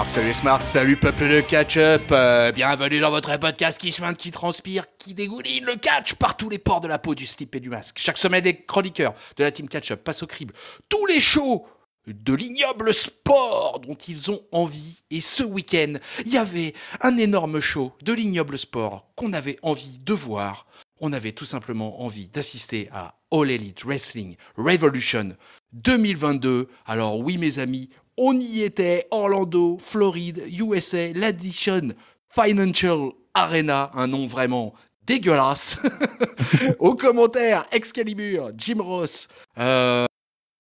salut Smart, salut peuple de catch-up, bienvenue dans votre podcast qui suinte, qui transpire, qui dégouline le catch par tous les pores de la peau, du slip et du masque. Chaque semaine, les chroniqueurs de la team catch-up passent au crible tous les shows de l'ignoble sport dont ils ont envie. Et ce week-end, il y avait un énorme show de l'ignoble sport qu'on avait envie de voir. On avait tout simplement envie d'assister à All Elite Wrestling Revolution 2022. Alors oui mes amis, on y était, Orlando, Floride, USA, l'Addition Financial Arena, un nom vraiment dégueulasse. Aux commentaires, Excalibur, Jim Ross,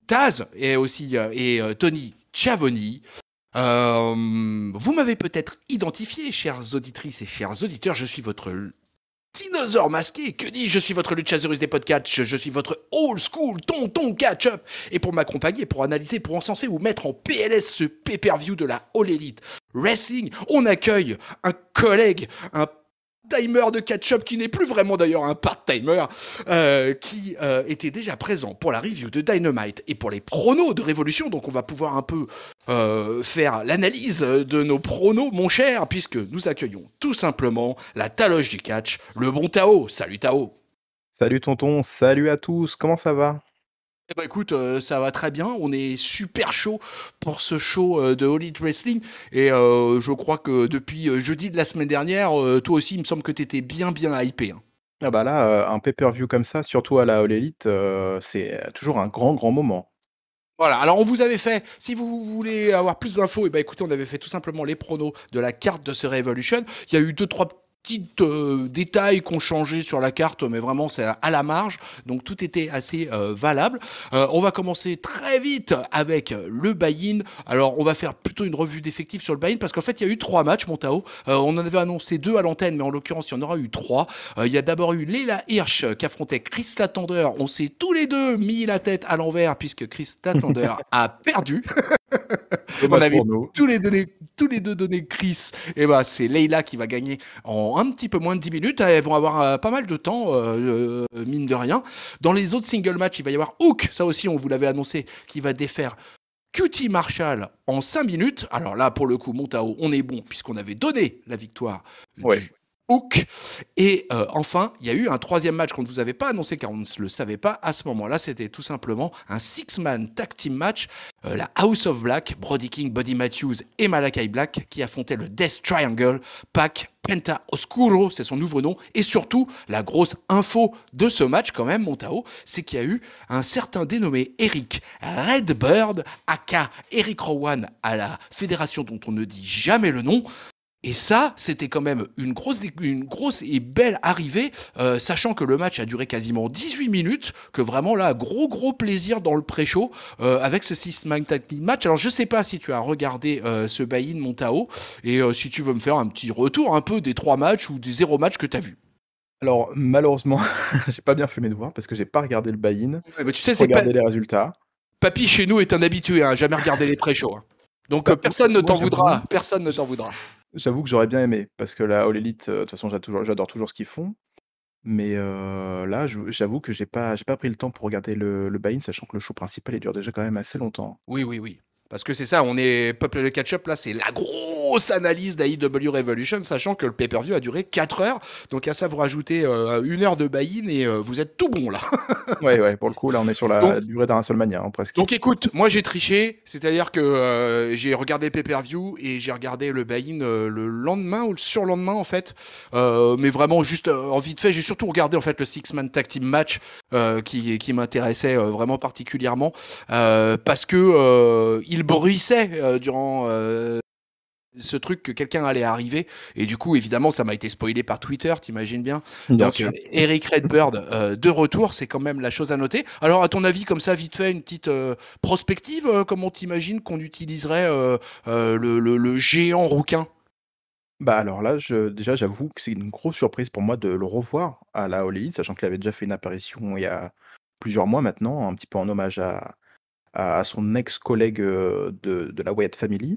Taz et aussi Tony Schiavone. Vous m'avez peut-être identifié, chères auditrices et chers auditeurs, je suis votre dinosaure masqué, que dis-je, je suis votre luchasaurus des podcasts, je suis votre old school tonton catch-up. Et pour m'accompagner, pour analyser, pour encenser ou mettre en PLS ce pay-per-view de la All Elite Wrestling, on accueille un collègue, un timer de catch-up qui n'est plus vraiment d'ailleurs un part-timer, qui était déjà présent pour la review de Dynamite et pour les pronos de Révolution. Donc on va pouvoir un peu faire l'analyse de nos pronos, mon cher, puisque nous accueillons tout simplement la taloche du catch, le bon Tao. Salut Tao. Salut tonton, salut à tous, comment ça va? Eh ben écoute, ça va très bien, on est super chaud pour ce show de All Elite Wrestling et je crois que depuis jeudi de la semaine dernière, toi aussi il me semble que t'étais bien hypé, hein. Ah bah là, un pay-per-view comme ça, surtout à la All Elite, c'est toujours un grand moment. Voilà, alors on vous avait fait, si vous voulez avoir plus d'infos, et ben écoutez, on avait fait tout simplement les pronos de la carte de ce Revolution. Il y a eu 2-3 petits détails qu'on changé sur la carte, mais vraiment c'est à la marge, donc tout était assez valable. On va commencer très vite avec le buy-in. Alors on va faire plutôt une revue d'effectifs sur le buy-in, parce qu'en fait il y a eu 3 matchs, mon Tao. On en avait annoncé 2 à l'antenne, mais en l'occurrence il y en aura eu 3. Il y a d'abord eu Leila Hirsch qui affrontait Chris Latender. On s'est tous les deux mis la tête à l'envers puisque Chris Latender a perdu. On Dommage avait pour nous. tous les deux donné Chris. Et bah c'est Leila qui va gagner en un petit peu moins de 10 minutes. Elles vont avoir pas mal de temps, mine de rien. Dans les autres single matchs, il va y avoir Hook, ça aussi on vous l'avait annoncé, qui va défaire QT Marshall en 5 minutes. Alors là, pour le coup, Montao, on est bon, puisqu'on avait donné la victoire Ouais. du Hook. Et enfin, il y a eu un troisième match qu'on ne vous avait pas annoncé, car on ne le savait pas à ce moment-là. C'était tout simplement un six-man tag team match. La House of Black, Brody King, Buddy Matthews et Malakai Black, qui affrontaient le Death Triangle, Pac, Penta Oscuro, c'est son nouveau nom. Et surtout, la grosse info de ce match, quand même, Montao, c'est qu'il y a eu un certain dénommé Eric Redbird, aka Eric Rowan, à la fédération dont on ne dit jamais le nom. Et ça, c'était quand même une grosse et belle arrivée, sachant que le match a duré quasiment 18 minutes, que vraiment là, gros plaisir dans le pré-show, avec ce six-man tag team match. Alors je sais pas si tu as regardé ce buy-in Montao, et si tu veux me faire un petit retour un peu des 3 matchs ou des 0 matchs que tu as vus. Alors malheureusement, j'ai pas bien fait mes devoirs parce que j'ai pas regardé le buy-in, Ouais, bah, tu sais, juste regardé les résultats. Papy chez nous est un habitué, hein, jamais regardé les pré-shows, hein. Donc Bah, personne ne moi t'en voudra, personne ne t'en voudra. j'avoue que j'aurais bien aimé parce que la All Elite, de toute façon j'adore toujours ce qu'ils font, mais là, j'avoue que j'ai pas pris le temps pour regarder le buy-in, sachant que le show principal, il dure déjà quand même assez longtemps. Oui. Parce que c'est ça, on est peuple de catch-up, là, c'est la grosse analyse d'AEW Revolution, sachant que le pay-per-view a duré 4 heures. Donc à ça, vous rajoutez 1 heure de buy-in et vous êtes tout bon, là. Ouais, pour le coup, là, on est sur Donc, la durée d'un WrestleMania, hein, presque. donc écoute, moi j'ai triché, c'est-à-dire que j'ai regardé le pay-per-view et j'ai regardé le buy-in le lendemain ou le surlendemain en fait. Mais vraiment juste en vite fait, j'ai surtout regardé en fait le six-man tag team match qui m'intéressait vraiment particulièrement parce que il bruissait durant ce truc que quelqu'un allait arriver et du coup évidemment ça m'a été spoilé par Twitter, t'imagines bien. Bien Donc sûr. Eric Redbird de retour, c'est quand même la chose à noter. Alors à ton avis, comme ça vite fait, une petite prospective, comment t'imagines qu'on utiliserait le géant rouquin? Bah, alors là, déjà, j'avoue que c'est une grosse surprise pour moi de le revoir à la All Elite, sachant qu'il avait déjà fait une apparition il y a plusieurs mois maintenant, un petit peu en hommage à son ex-collègue, de la Wyatt Family.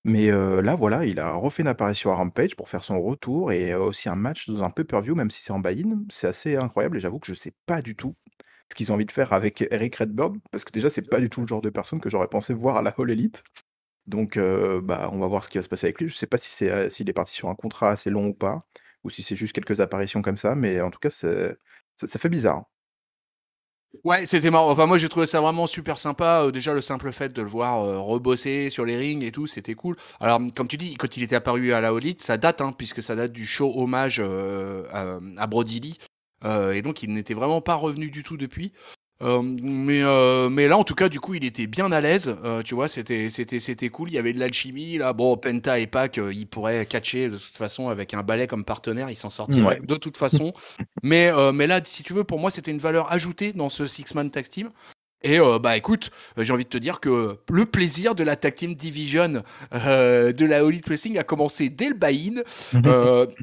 Mais, là, voilà, il a refait une apparition à Rampage pour faire son retour et aussi un match dans un pay-per-view, même si c'est en buy-in. C'est assez incroyable et j'avoue que je sais pas du tout ce qu'ils ont envie de faire avec Eric Redbird, parce que déjà, c'est pas du tout le genre de personne que j'aurais pensé voir à la All Elite. Donc bah, on va voir ce qui va se passer avec lui. Je sais pas si s'il est parti sur un contrat assez long ou pas, ou si c'est juste quelques apparitions comme ça, mais en tout cas, ça fait bizarre, hein. Ouais, c'était marrant. Enfin, moi, j'ai trouvé ça vraiment super sympa. Déjà, le simple fait de le voir rebosser sur les rings et tout, c'était cool. Alors, comme tu dis, quand il était apparu à la All Elite, ça date, hein, puisque ça date du show hommage à Brody Lee. Et donc, il n'était vraiment pas revenu du tout depuis. Mais là, en tout cas, du coup, il était bien à l'aise. Tu vois, c'était cool. Il y avait de l'alchimie. Là, bon, Penta et Pac, ils pourraient catcher de toute façon avec un balai comme partenaire. Ils s'en sortiraient Ouais. de toute façon. Mais là, si tu veux, pour moi, c'était une valeur ajoutée dans ce Six-Man Tag Team. Et bah écoute, j'ai envie de te dire que le plaisir de la Tag Team Division de la All Elite Wrestling a commencé dès le buy-in.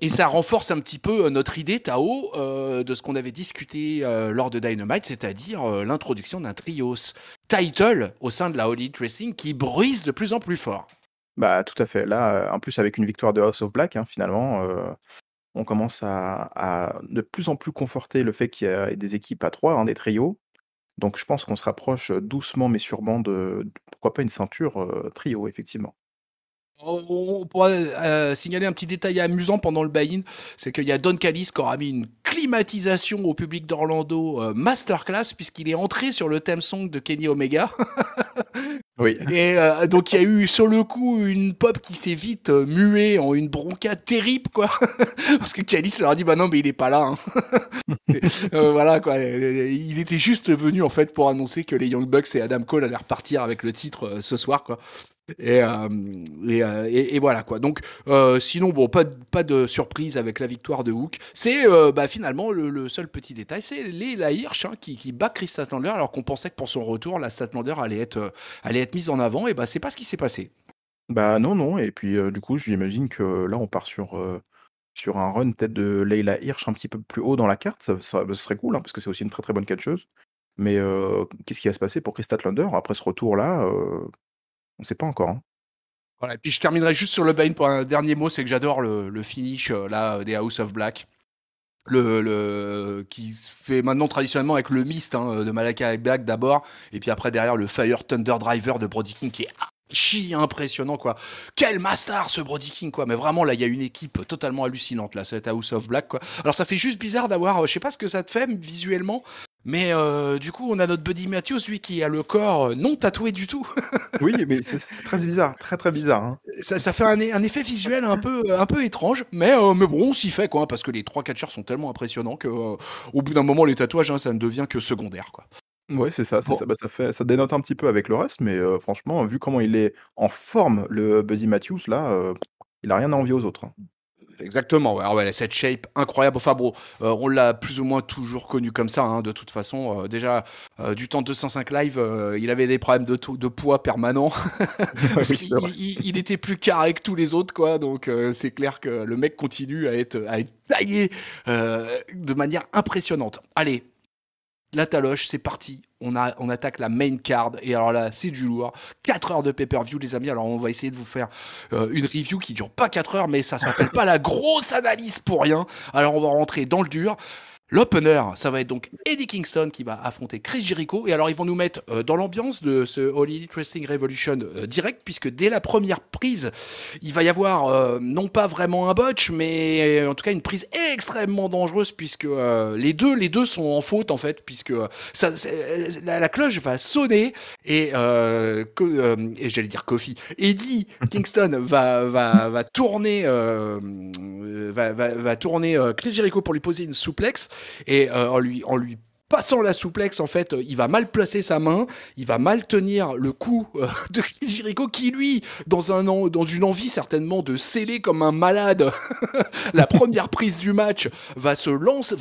Et ça renforce un petit peu notre idée, Tao, de ce qu'on avait discuté lors de Dynamite, c'est-à-dire l'introduction d'un trios title au sein de la All Elite Wrestling qui bruise de plus en plus fort. Bah, tout à fait. Là, en plus avec une victoire de House of Black, hein, finalement, on commence à de plus en plus conforter le fait qu'il y a des équipes à 3, hein, des trios. Donc je pense qu'on se rapproche, doucement mais sûrement de pourquoi pas une ceinture, trio, effectivement. On pourrait signaler un petit détail amusant pendant le buy-in, c'est qu'il y a Don Callis qui aura mis une climatisation au public d'Orlando masterclass puisqu'il est entré sur le theme song de Kenny Omega. Oui. Et donc il y a eu sur le coup une pop qui s'est vite muée en une bronca terrible quoi. Parce que Callis leur a dit bah non mais il est pas là, hein. Voilà quoi, il était juste venu en fait pour annoncer que les Young Bucks et Adam Cole allaient repartir avec le titre ce soir quoi. Et, euh, et voilà quoi. Donc sinon bon pas de surprise avec la victoire de Hook. C'est bah, finalement le seul petit détail, c'est la Hirsch hein, qui bat Chris Statlander alors qu'on pensait que pour son retour la Statlander allait être mise en avant et bah c'est pas ce qui s'est passé. Bah, non, non et puis, du coup, j'imagine que là, on part sur un run peut-être de Leyla Hirsch un petit peu plus haut dans la carte. Ce serait cool, hein, parce que c'est aussi une très, très bonne catcheuse. Mais, qu'est-ce qui va se passer pour Kris Statlander après ce retour-là? On sait pas encore, hein. Voilà, et puis je terminerai juste sur le Bane pour un dernier mot, c'est que j'adore le finish là des House of Black. Qui se fait maintenant traditionnellement avec le Mist hein, de Malakai Black d'abord, et puis après derrière le Fire Thunder Driver de Brody King qui est archi impressionnant quoi. Quel master ce Brody King quoi. Mais vraiment là il y a une équipe totalement hallucinante là, cette House of Black quoi. Alors ça fait juste bizarre d'avoir, je sais pas ce que ça te fait visuellement, mais du coup on a notre Buddy Matthews lui qui a le corps non tatoué du tout. Oui, mais c'est très bizarre, très, très bizarre, hein. Ça fait un effet visuel un peu étrange, mais bon, on s'y fait, quoi, parce que les trois catcheurs sont tellement impressionnants que, au bout d'un moment, les tatouages, hein, ça ne devient que secondaire, quoi. Ouais, c'est ça, c'est Bon, ça. Bah, ça dénote un petit peu avec le reste, mais, franchement, vu comment il est en forme, le Buddy Matthews là, il a rien à envier aux autres, hein. exactement, ouais, ah ouais, cette shape incroyable. Enfin bon, on l'a plus ou moins toujours connu comme ça, hein, de toute façon. Déjà, du temps 205 live, il avait des problèmes de poids permanents, Ouais, parce oui, qu'il c'est vrai. il était plus carré que tous les autres, quoi. Donc c'est clair que le mec continue à être taillé de manière impressionnante. Allez, la taloche, c'est parti. On attaque la main card. Et alors là, c'est du lourd. 4 heures de pay-per-view, les amis. Alors, on va essayer de vous faire une review qui dure pas 4 heures, mais ça s'appelle pas la grosse analyse pour rien. Alors, on va rentrer dans le dur. L'opener, ça va être donc Eddie Kingston qui va affronter Chris Jericho. Et alors, ils vont nous mettre dans l'ambiance de ce All Elite Wrestling Revolution direct, puisque dès la première prise, il va y avoir non pas vraiment un botch, mais en tout cas une prise extrêmement dangereuse, puisque les deux sont en faute, en fait, puisque la cloche va sonner et j'allais dire Kofi. Eddie Kingston va tourner, va tourner Chris Jericho pour lui poser une souplex et en lui passant la souplex, en fait, il va mal placer sa main, il va mal tenir le coup de Chris Jericho, qui lui, dans une envie certainement de sceller comme un malade la première prise du match, va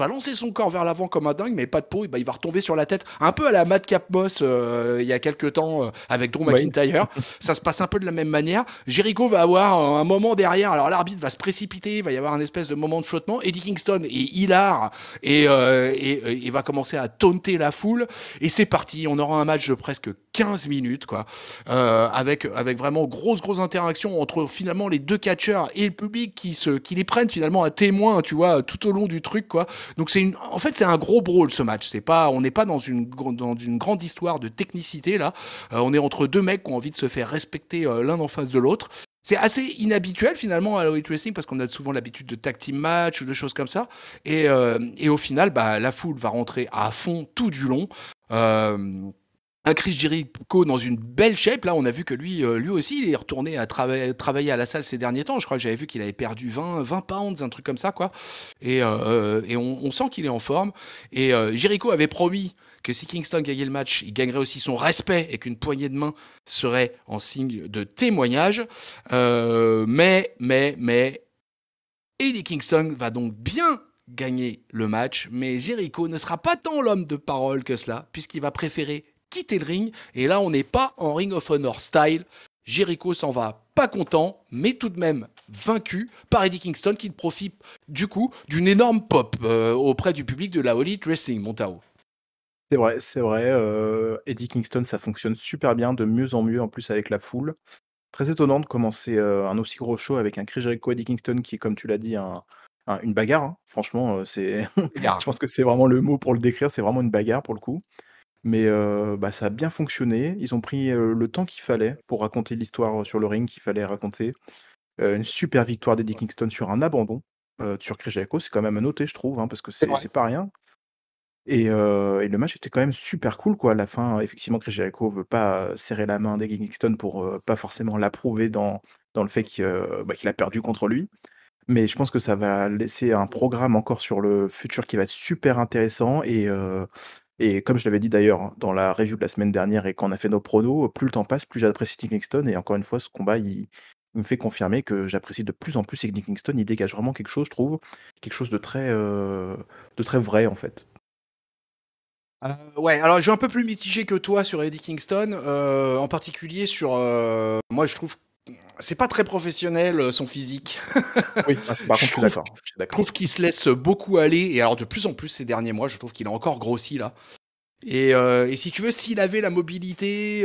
lancer son corps vers l'avant comme un dingue, mais pas de peau, il va retomber sur la tête, un peu à la Madcap Moss il y a quelques temps avec Drew Ouais. McIntyre. Ça se passe un peu de la même manière. Jericho va avoir un moment derrière, alors l'arbitre va se précipiter, il va y avoir un espèce de moment de flottement. Eddie Kingston est hilar et va commencer à taunter la foule, et c'est parti. On aura un match de presque 15 minutes, quoi, avec vraiment grosse interaction entre finalement les deux catcheurs et le public qui les prennent finalement à témoin, tu vois, tout au long du truc, quoi. Donc en fait, c'est un gros brawl ce match. On n'est pas dans une grande histoire de technicité là. On est entre deux mecs qui ont envie de se faire respecter l'un en face de l'autre. C'est assez inhabituel finalement à Elite Wrestling parce qu'on a souvent l'habitude de tag team match ou de choses comme ça. Et au final, la foule va rentrer à fond tout du long. Un Chris Jericho dans une belle shape. Là, on a vu que lui aussi, il est retourné à travailler à la salle ces derniers temps. Je crois que j'avais vu qu'il avait perdu 20 pounds, un truc comme ça, quoi. Et on sent qu'il est en forme. Et Jericho avait promis que si Kingston gagnait le match, il gagnerait aussi son respect et qu'une poignée de main serait en signe de témoignage. Mais Eddie Kingston va donc bien gagner le match, mais Jericho ne sera pas tant l'homme de parole que cela, puisqu'il va préférer quitter le ring, et là on n'est pas en Ring of Honor style. Jericho s'en va pas content, mais tout de même vaincu par Eddie Kingston, qui profite du coup d'une énorme pop auprès du public de la Elite Wrestling, Montao. C'est vrai, Eddie Kingston, ça fonctionne super bien, de mieux en mieux, en plus avec la foule. Très étonnant de commencer, un aussi gros show avec un Chris Jericho, Eddie Kingston qui est, comme tu l'as dit, une bagarre, hein. Franchement, c'est je pense que c'est vraiment le mot pour le décrire, c'est vraiment une bagarre pour le coup. Mais ça a bien fonctionné. Ils ont pris, le temps qu'il fallait pour raconter l'histoire, sur le ring qu'il fallait raconter. Une super victoire d'Eddie Kingston sur un abandon, sur Chris Jericho, c'est quand même à noter, je trouve, hein, parce que C'est vrai. c'est pas rien. Et le match était quand même super cool, quoi. À la fin, effectivement, Chris Jericho veut pas, serrer la main d'Eddie Kingston pour, pas forcément l'approuver dans le fait qu'il a perdu contre lui. Mais je pense que ça va laisser un programme encore sur le futur qui va être super intéressant et comme je l'avais dit d'ailleurs, hein, dans la review de la semaine dernière et quand on a fait nos pronos, plus le temps passe, plus j'apprécie Eddie Kingston et encore une fois, ce combat, il me fait confirmer que j'apprécie de plus en plus Eddie Kingston. Il dégage vraiment quelque chose, je trouve, quelque chose de très vrai, en fait. Ouais, alors je suis un peu plus mitigé que toi sur Eddie Kingston, en particulier sur. Moi, je trouve c'est pas très professionnel son physique. Oui, par contre, je suis Je d'accord. trouve qu'il se laisse beaucoup aller, et alors de plus en plus ces derniers mois, je trouve qu'il a encore grossi là. Et si tu veux, s'il avait la mobilité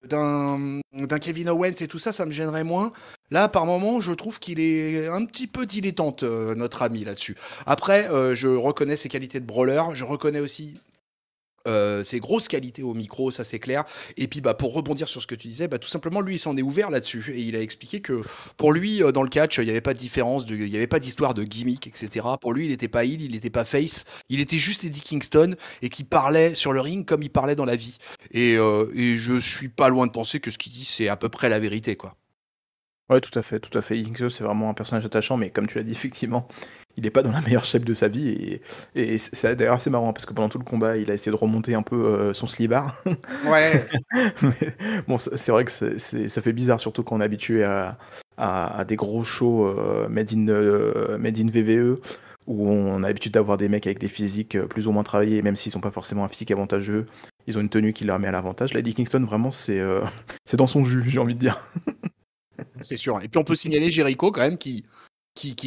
d'un Kevin Owens et tout ça, ça me gênerait moins. Là, par moment, je trouve qu'il est un petit peu dilettante, notre ami là-dessus. Après, je reconnais ses qualités de brawler, je reconnais aussi ses grosses qualités au micro, ça c'est clair. Et puis pour rebondir sur ce que tu disais, tout simplement lui il s'en est ouvert là-dessus et il a expliqué que pour lui dans le catch il n'y avait pas de différence, il n'y avait pas d'histoire de gimmick, etc. Pour lui il n'était pas heel, il n'était pas face, il était juste Eddie Kingston et qui parlait sur le ring comme il parlait dans la vie. Et je suis pas loin de penser que ce qu'il dit c'est à peu près la vérité, quoi. Ouais, tout à fait, tout à fait. Eddie Kingston, c'est vraiment un personnage attachant, mais comme tu l'as dit, effectivement, il est pas dans la meilleure shape de sa vie et c'est d'ailleurs assez marrant parce que pendant tout le combat, il a essayé de remonter un peu, son slibard. Ouais. Mais bon, c'est vrai que ça fait bizarre, surtout quand on est habitué à des gros shows, made in VVE, où on a l'habitude d'avoir des mecs avec des physiques, plus ou moins travaillés, même s'ils ont pas forcément un physique avantageux. Ils ont une tenue qui leur met à l'avantage. Là, Eddie Kingston, vraiment, c'est dans son jus, j'ai envie de dire. C'est sûr. Et puis on peut signaler Jericho quand même qui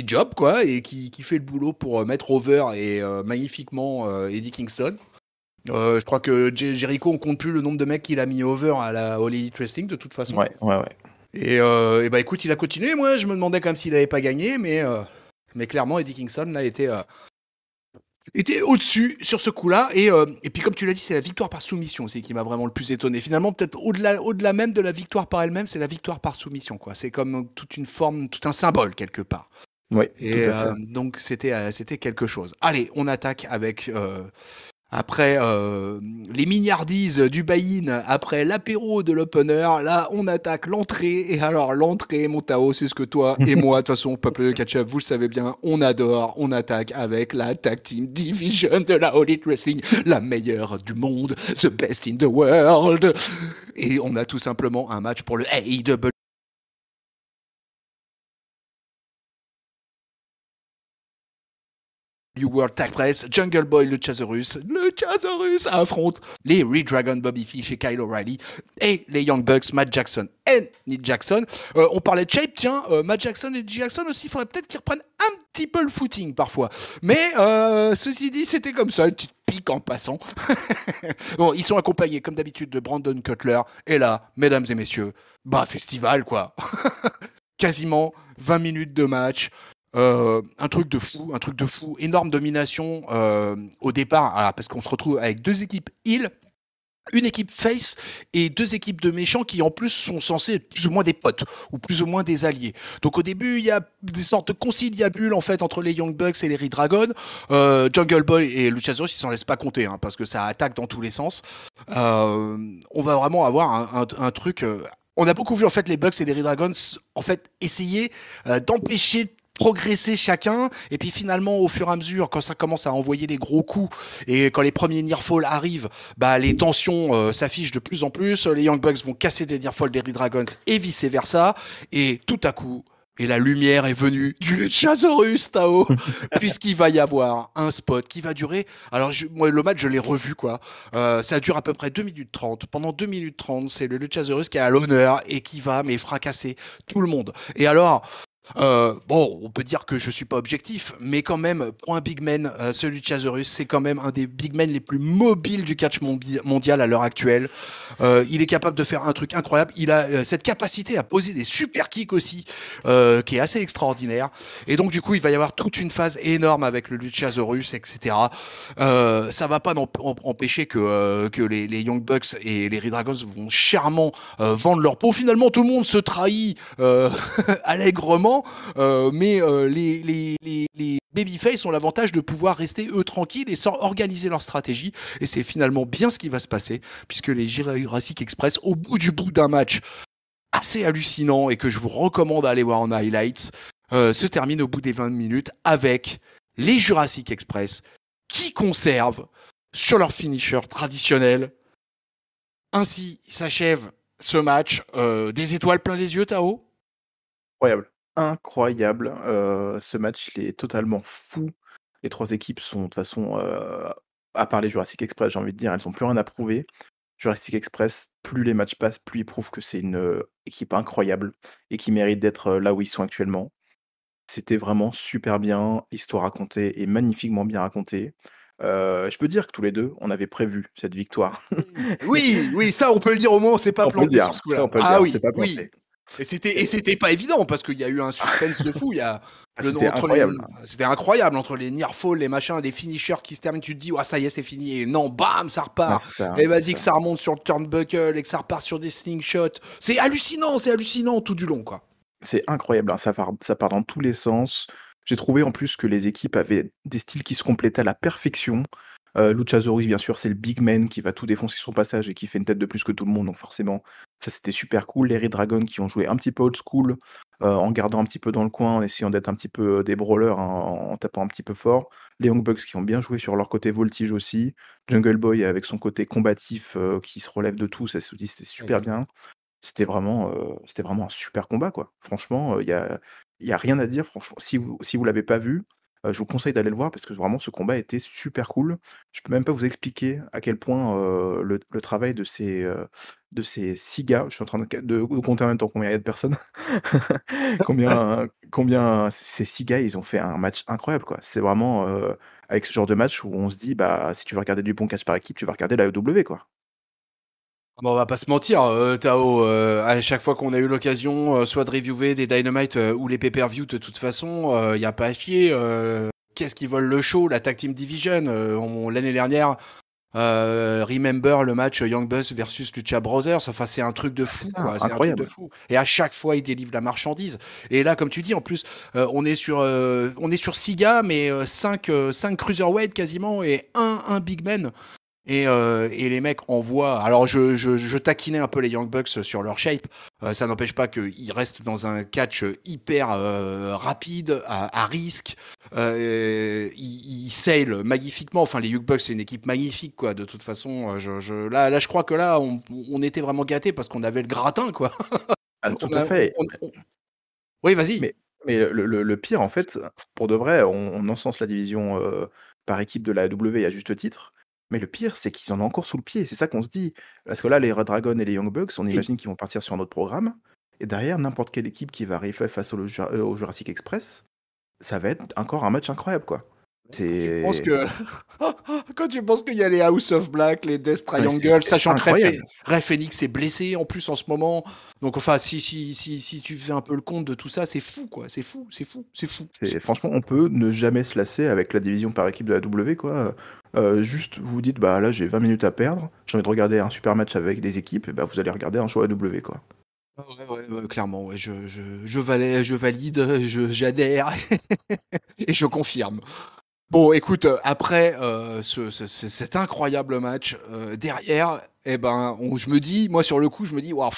job quoi et qui fait le boulot pour mettre over et magnifiquement Eddie Kingston. Je crois que Jericho, on compte plus le nombre de mecs qu'il a mis over à la All Elite Wrestling de toute façon. Ouais, ouais, ouais. Et écoute, il a continué. Moi, je me demandais quand même s'il n'avait pas gagné, mais clairement, Eddie Kingston là était au-dessus sur ce coup-là. Et puis, comme tu l'as dit, c'est la victoire par soumission aussi qui m'a vraiment le plus étonné. Finalement, peut-être au-delà même de la victoire par elle-même, c'est la victoire par soumission, quoi. C'est comme toute une forme, tout un symbole quelque part. Ouais, tout Et à fait. donc, c'était quelque chose. Allez, on attaque avec. Après les mignardises du buy-in, après l'apéro de l'opener, là on attaque l'entrée. Et alors l'entrée, mon Tao, c'est ce que toi et moi, de toute façon, peuple de catch-up, vous le savez bien, on adore. On attaque avec la tag team division de la All Elite Wrestling, la meilleure du monde, the best in the world. Et on a tout simplement un match pour le AEW World Tag Press. Jungle Boy, le Chazorus affronte les Redragon, Bobby Fish et Kyle O'Reilly et les Young Bucks, Matt Jackson et Nick Jackson. On parlait de shape, tiens, Matt Jackson et Nick Jackson aussi, il faudrait peut-être qu'ils reprennent un petit peu le footing parfois. Mais ceci dit, c'était comme ça, une petite pique en passant. Bon, ils sont accompagnés comme d'habitude de Brandon Cutler. Et là, mesdames et messieurs, bah festival quoi. Quasiment 20 minutes de match. Un truc de fou, un truc de fou. Énorme domination au départ, parce qu'on se retrouve avec deux équipes heel, une équipe face et deux équipes de méchants qui en plus sont censés être plus ou moins des potes ou plus ou moins des alliés. Donc au début il y a des sortes de conciliabules en fait entre les Young Bucks et les Red Dragons. Jungle Boy et Luchasaurus ils s'en laissent pas compter parce que ça attaque dans tous les sens. On va vraiment avoir un truc. On a beaucoup vu en fait les Bucks et les Red Dragons en fait essayer d'empêcher progresser chacun et puis finalement au fur et à mesure quand ça commence à envoyer les gros coups et quand les premiers nearfalls arrivent bah les tensions s'affichent de plus en plus, les Young Bucks vont casser des nearfalls des Red Dragons et vice versa et tout à coup et la lumière est venue du Luchasaurus, Tao, puisqu'il va y avoir un spot qui va durer. Alors, moi, le match, je l'ai revu, quoi. Ça dure à peu près 2 minutes 30. Pendant 2 minutes 30, c'est le Luchasaurus qui est à l'honneur et qui va, mais fracasser tout le monde. Et alors, bon, on peut dire que je suis pas objectif, mais quand même, pour un big man, ce Luchasaurus, c'est quand même un des big men les plus mobiles du catch mondial à l'heure actuelle. Il est capable de faire un truc incroyable. Il a cette capacité à poser des super kicks aussi, qui est assez extraordinaire. Et donc, du coup, il va y avoir toute une phase énorme avec le Luchasaurus, etc. Ça va pas empêcher que les Young Bucks et les Red Dragons vont chèrement vendre leur peau. Finalement, tout le monde se trahit allègrement, mais les babyface ont l'avantage de pouvoir rester eux tranquilles et organiser leur stratégie. Et c'est finalement bien ce qui va se passer, puisque les Jurassic Express, au bout du bout d'un match assez hallucinant et que je vous recommande d'aller voir en highlights, se termine au bout des 20 minutes avec les Jurassic Express qui conservent sur leur finisher traditionnel. Ainsi s'achève ce match. Des étoiles plein les yeux, Tao? Incroyable, incroyable, ce match, il est totalement fou. Les 3 équipes sont de toute façon, à part les Jurassic Express, j'ai envie de dire, elles ont plus rien à prouver. Jurassic Express, plus les matchs passent, plus ils prouvent que c'est une, équipe incroyable et qui mérite d'être, là où ils sont actuellement. C'était vraiment super bien, l'histoire racontée est magnifiquement bien racontée. Je peux dire que tous les 2, on avait prévu cette victoire. Oui, oui, ça on peut le dire au moins, on s'est pas On peut le planté dire, sur ce ça coup-là. on peut le Ah dire, on s'est oui, pas oui. planté. Et c'était pas évident parce qu'il y a eu un suspense de fou. Il y a C'était entre les, incroyable. c'était incroyable entre les nearfalls, les machins, les finishers qui se terminent. Tu te dis, ouais, ça y est, c'est fini. Et non, bam, ça Ouais, repart. c'est ça, Et c'est vas-y que ça. ça remonte sur le turnbuckle et que ça repart sur des slingshots. C'est hallucinant tout du long, quoi. C'est incroyable, hein, ça part dans tous les sens. J'ai trouvé en plus que les équipes avaient des styles qui se complétaient à la perfection. Luchasaurus, bien sûr, c'est le big man qui va tout défoncer sur son passage et qui fait une tête de plus que tout le monde, donc forcément, ça c'était super cool. Les Red Dragons qui ont joué un petit peu old school, en gardant un petit peu dans le coin, en essayant d'être un petit peu, des brawlers, hein, en tapant un petit peu fort. Les Young Bucks qui ont bien joué sur leur côté voltige aussi. Jungle Boy avec son côté combatif, qui se relève de tout, ça se dit c'était super bien. C'était vraiment un super combat, quoi. Franchement, il y a rien à dire, franchement. Si vous l'avez pas vu, je vous conseille d'aller le voir parce que vraiment ce combat était super cool. Je peux même pas vous expliquer à quel point, le travail de ces 6 gars, je suis en train de compter en même temps combien il y a de personnes, combien ces 6 gars, ils ont fait un match incroyable, quoi. C'est vraiment, avec ce genre de match où on se dit: «Bah, si tu veux regarder du bon catch par équipe, tu vas regarder la AEW, quoi». Bon, on va pas se mentir, Tao, à chaque fois qu'on a eu l'occasion, soit de reviewer des Dynamite ou les pay-per-view, de toute façon, il y a pas à chier. Qu'est-ce qui vole le show? La Tag Team Division. L'année dernière, remember le match Young Bucks versus Lucha Brothers. Enfin, c'est un truc de C'est fou, ça, quoi. C'est un truc de incroyable. fou. Et à chaque fois, ils délivrent la marchandise. Et là, comme tu dis, en plus, on est sur 6 gars, mais 5 cruiserweight quasiment et un big man. Et les mecs envoient. Alors, je taquinais un peu les Young Bucks sur leur shape. Ça n'empêche pas qu'ils restent dans un catch hyper rapide, à risque. Ils sailent magnifiquement. Enfin, les Young Bucks, c'est une équipe magnifique, quoi. De toute façon, là, je crois que là, on était vraiment gâtés parce qu'on avait le gratin, quoi. Ah, tout On à a, fait. Oui, vas-y. Mais le pire, en fait, pour de vrai, on encense la division, par équipe de la AEW à juste titre, mais le pire, c'est qu'ils en ont encore sous le pied. C'est ça qu'on se dit. Parce que là, les Red Dragons et les Young Bucks, on Oui. imagine qu'ils vont partir sur un autre programme et derrière, n'importe quelle équipe qui va arriver face au Jurassic Express, ça va être encore un match incroyable, quoi. Quand tu penses C'est que quand tu penses qu'il y a les House of Black, les Death non, mais Triangle, c'est sachant que incroyable. Rey Fenix est blessé en plus en ce moment. Donc enfin, si tu fais un peu le compte de tout ça, c'est fou, quoi. C'est fou, c'est fou, c'est fou. C'est franchement, on peut ne jamais se lasser avec la division par équipe de la W, quoi. Juste, vous vous dites: «Bah, là, j'ai 20 minutes à perdre, j'ai envie de regarder un super match avec des équipes», et bah, vous allez regarder un show AW, quoi. Ah ouais, clairement, ouais, je valide, j'adhère et je confirme. Bon, écoute, après cet incroyable match, derrière, eh ben, je me dis, moi sur le coup, je me dis, waouh,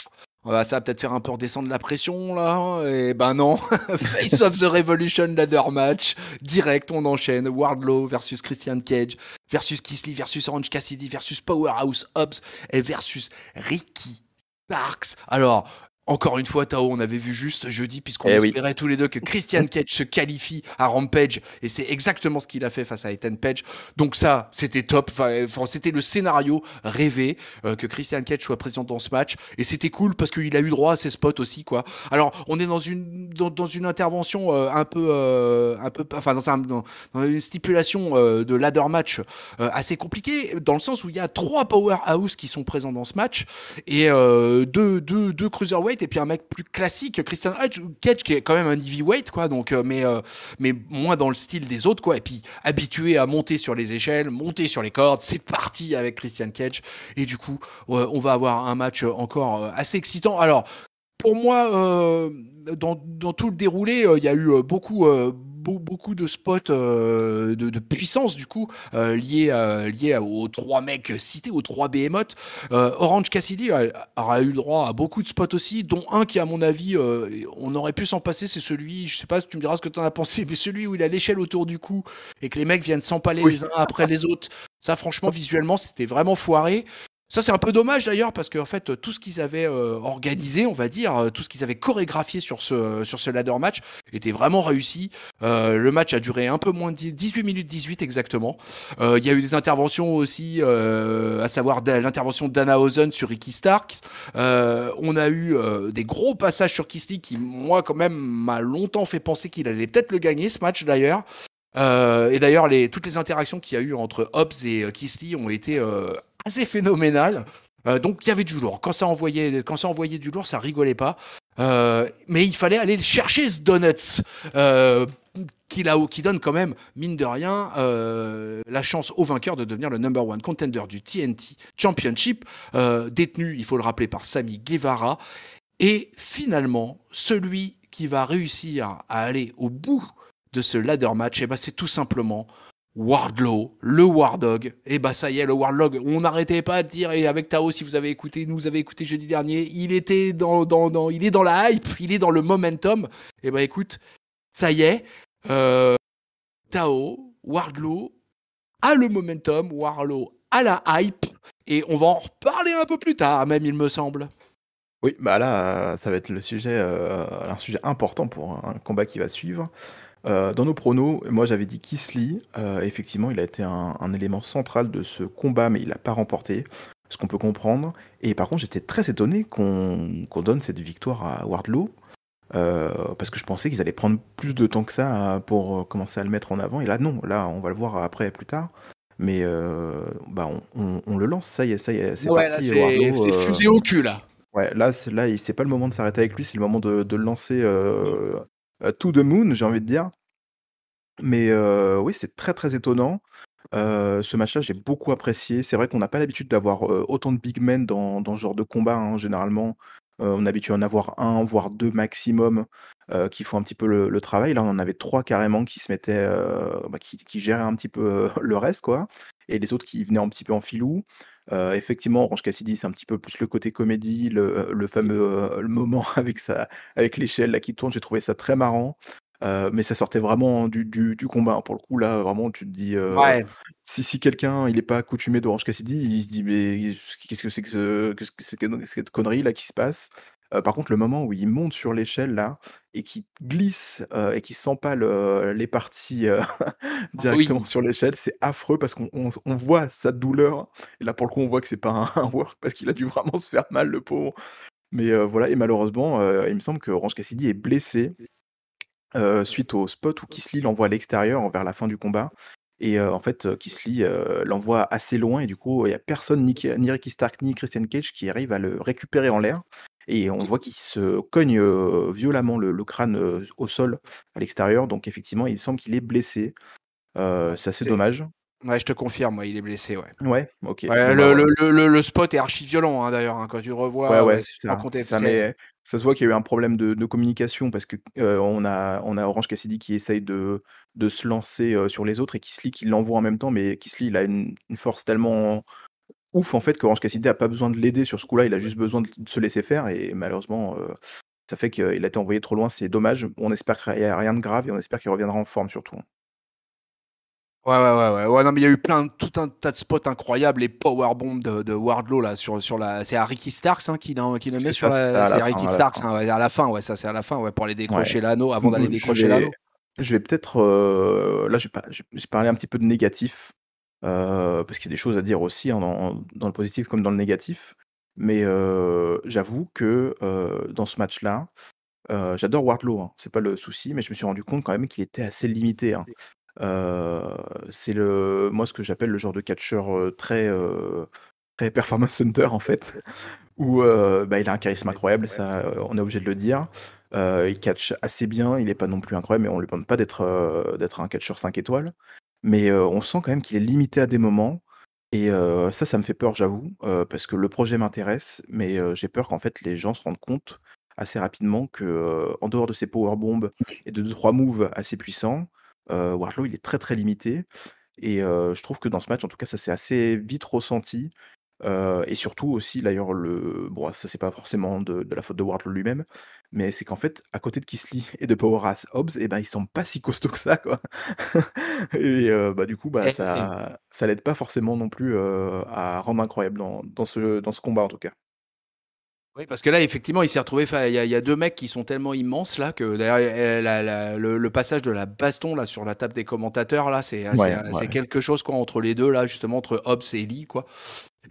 ça va peut-être faire un peu redescendre la pression là. Et ben non, Face of the Revolution ladder match, direct, on enchaîne. Wardlow versus Christian Cage, versus Kisly, versus Orange Cassidy, versus Powerhouse Hobbs et versus Ricky Starks. Alors, encore une fois, Tao, on avait vu juste jeudi, puisqu'on Eh oui. espérait tous les deux que Christian Cage se qualifie à Rampage, et c'est exactement ce qu'il a fait face à Ethan Page. Donc ça, c'était top. Enfin, c'était le scénario rêvé, que Christian Cage soit présent dans ce match, et c'était cool parce qu'il a eu droit à ses spots aussi, quoi. Alors, on est dans une intervention enfin dans une stipulation de ladder match assez compliquée, dans le sens où il y a 3 powerhouse qui sont présents dans ce match et deux cruiserweight et puis un mec plus classique, Christian Cage, qui est quand même un heavyweight, quoi, donc mais moins dans le style des autres, quoi, et puis habitué à monter sur les échelles, monter sur les cordes. C'est parti avec Christian Cage, et du coup on va avoir un match encore assez excitant. Alors pour moi, dans tout le déroulé, il y a eu beaucoup de spots de puissance, du coup, liés aux 3 mecs cités, aux 3 behemoths. Orange Cassidy aura eu le droit à beaucoup de spots aussi, dont un qui, à mon avis, on aurait pu s'en passer. C'est celui, je sais pas si tu me diras ce que tu en as pensé, mais celui où il a l'échelle autour du cou et que les mecs viennent s'empaler Oui. les uns après les autres. Ça, franchement, visuellement, c'était vraiment foiré. Ça, c'est un peu dommage d'ailleurs, parce qu'en fait, tout ce qu'ils avaient organisé, on va dire, tout ce qu'ils avaient chorégraphié sur ce ladder match était vraiment réussi. Le match a duré un peu moins de 18 minutes 18 exactement. Il y a eu des interventions aussi, à savoir l'intervention de Danhausen sur Ricky Stark. On a eu des gros passages sur Kisly qui, moi, quand même, m'a longtemps fait penser qu'il allait peut-être le gagner, ce match d'ailleurs. Et d'ailleurs, toutes les interactions qu'il y a eu entre Hobbs et Kisly ont été assez phénoménales. Donc il y avait du lourd. Quand ça envoyait du lourd, ça rigolait pas. Mais il fallait aller chercher ce donuts. Qui donne quand même, mine de rien, la chance au vainqueur de devenir le number one contender du TNT Championship, détenu, il faut le rappeler, par Sammy Guevara. Et finalement, celui qui va réussir à aller au bout de ce ladder match, eh ben, c'est tout simplement Wardlow, le War Dog. Et bah ça y est, le War Dog, on n'arrêtait pas de dire, et avec Tao, si vous avez écouté, nous avez écouté jeudi dernier, il était il est dans la hype, il est dans le momentum. Et bah écoute, ça y est, euh, Tao, Wardlow a le momentum, Wardlow a la hype, et on va en reparler un peu plus tard, même il me semble. Oui, bah là, ça va être un sujet important pour un combat qui va suivre. Dans nos pronos, moi j'avais dit Kisly, effectivement il a été un élément central de ce combat, mais il a pas remporté, ce qu'on peut comprendre. Et par contre j'étais très étonné qu'on donne cette victoire à Wardlow, parce que je pensais qu'ils allaient prendre plus de temps que ça, pour, commencer à le mettre en avant, et là non, là on va le voir après plus tard. Mais, bah on le lance, ça y est, c'est Ouais, là parti Wardlow, c'est fusé au cul là. ouais, là, c'est pas le moment de s'arrêter avec lui, c'est le moment de le lancer, to the moon, j'ai envie de dire. Mais, oui, c'est très, très étonnant. Ce match-là, j'ai beaucoup apprécié. C'est vrai qu'on n'a pas l'habitude d'avoir, autant de big men dans ce genre de combat, hein. Généralement, on est habitué à en avoir un, voire 2 maximum, qui font un petit peu le travail. Là, on en avait 3 carrément qui se mettaient, bah, qui géraient un petit peu, le reste, quoi, et les autres qui venaient un petit peu en filou. Effectivement, Orange Cassidy, c'est un petit peu plus le côté comédie, le fameux, le moment avec l'échelle là qui tourne, j'ai trouvé ça très marrant. Mais ça sortait vraiment du combat, hein. Pour le coup, là, vraiment, tu te dis, Ouais. si quelqu'un, il est pas accoutumé d'Orange Cassidy, il se dit: «Mais qu'est-ce que c'est que cette connerie là qui se passe?» Par contre, le moment où il monte sur l'échelle là et qu'il glisse, et qu'il s'empale, les parties, Ah oui. directement sur l'échelle, c'est affreux parce qu'on voit sa douleur, et là, pour le coup, on voit que c'est pas un work parce qu'il a dû vraiment se faire mal, le pauvre. Mais, voilà, et malheureusement, il me semble que Orange Cassidy est blessé. suite au spot où Keith Lee l'envoie à l'extérieur vers la fin du combat et en fait, Keith Lee, l'envoie assez loin et du coup, il y a personne, ni Ricky Stark, ni Christian Cage qui arrive à le récupérer en l'air et on voit qu'il se cogne, violemment le crâne, au sol à l'extérieur donc effectivement, il me semble qu'il est blessé. Ouais, C'est assez dommage. ouais, je te confirme, ouais, il est blessé, ouais. Ouais, OK. Ouais, Bon, bah, voilà. le spot est archi violent, hein, d'ailleurs, hein, quand tu le Ouais, revois, ouais, sans compter, c'est ça, mais ça se voit qu'il y a eu un problème de communication parce que, on a Orange Cassidy qui essaye de se lancer, sur les autres et Keith Lee qui l'envoie en même temps, mais Keith Lee, il a une force tellement ouf, en fait, qu'Orange Cassidy a pas besoin de l'aider sur ce coup-là, il a juste besoin de se laisser faire et malheureusement, ça fait qu'il a été envoyé trop loin, c'est dommage. On espère qu'il y a rien de grave et on espère qu'il reviendra en forme surtout, hein. ouais, non, mais il y a eu tout un tas de spots incroyables, les powerbombs de Wardlow là sur la, c'est à Ricky Starks hein, qui le met sur C'est la, ça, à c'est la à Ricky fin, à la Starks fin. hein, ouais, à la fin, ouais, ça c'est à la fin, ouais, pour aller Ouais. décrocher l'anneau, avant d'aller Je décrocher vais l'anneau. je vais peut-être, là, j'ai parlé un petit peu de négatif, parce qu'il y a des choses à dire aussi, hein, dans le positif comme dans le négatif. Mais, j'avoue que, dans ce match-là, j'adore Wardlow, hein, c'est pas le souci, mais je me suis rendu compte quand même qu'il était assez limité, hein. Heu, c'est moi ce que j'appelle le genre de catcheur, très performance hunter en fait. Où, bah, il a un charisme incroyable, ça, on est obligé de le dire. Il catch assez bien, il est pas non plus incroyable, mais on lui demande pas d'être un catcheur 5 étoiles. Mais, on sent quand même qu'il est limité à des moments et ça me fait peur, j'avoue, parce que le projet m'intéresse, mais, j'ai peur qu'en fait les gens se rendent compte assez rapidement que, en dehors de ses powerbombs et de 2-3 moves assez puissants, Wardlow il est très, très limité et je trouve que dans ce match, en tout cas, ça s'est assez vite ressenti. Et surtout aussi d'ailleurs bon ça c'est pas forcément de la faute de Wardlow lui-même, mais c'est qu'en fait à côté de Keith Lee et de Powerhouse Hobbs et ben, ils sont pas si costauds que ça quoi. Et bah, du coup, bah, Et, ça l'aide pas forcément non plus, à rendre incroyable dans ce combat en tout cas. oui, parce que là, effectivement, il s'est retrouvé il y a 2 mecs qui sont tellement immenses là que d'ailleurs, le passage de la baston là sur la table des commentateurs là, Ouais, ouais, c'est ouais. quelque chose quoi entre les 2 là, justement entre Hobbs et Lee quoi.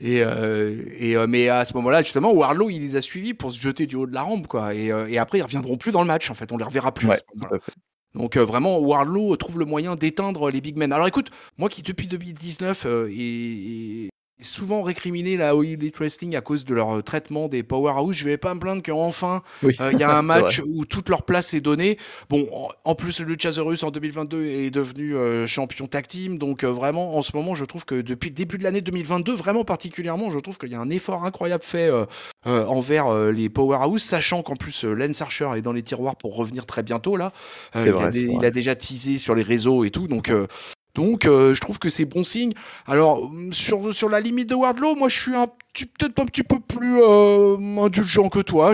Mais à ce moment-là, justement, Wardlow, il les a suivis pour se jeter du haut de la rampe quoi et après ils reviendront plus dans le match en fait, on les reverra plus à Ouais, ce tout moment-là. à fait. Donc vraiment, Wardlow trouve le moyen d'éteindre les big men. Alors écoute, moi qui depuis 2019 est souvent récriminé la All Elite Wrestling à cause de leur traitement des powerhouse, je vais pas me plaindre qu'enfin Oui, il y a un c'est vrai. match où toute leur place est donnée. Bon, en plus le Luchasaurus en 2022 est devenu champion tag team, donc vraiment en ce moment je trouve que depuis le début de l'année 2022, vraiment particulièrement, je trouve qu'il y a un effort incroyable fait envers les powerhouse, sachant qu'en plus Lance Archer est dans les tiroirs pour revenir très bientôt là. C'est vrai, c'est Il vrai. a déjà teasé sur les réseaux et tout, donc je trouve que c'est bon signe. Alors sur la limite de Wardlow, moi je suis peut-être un petit peu plus indulgent que toi.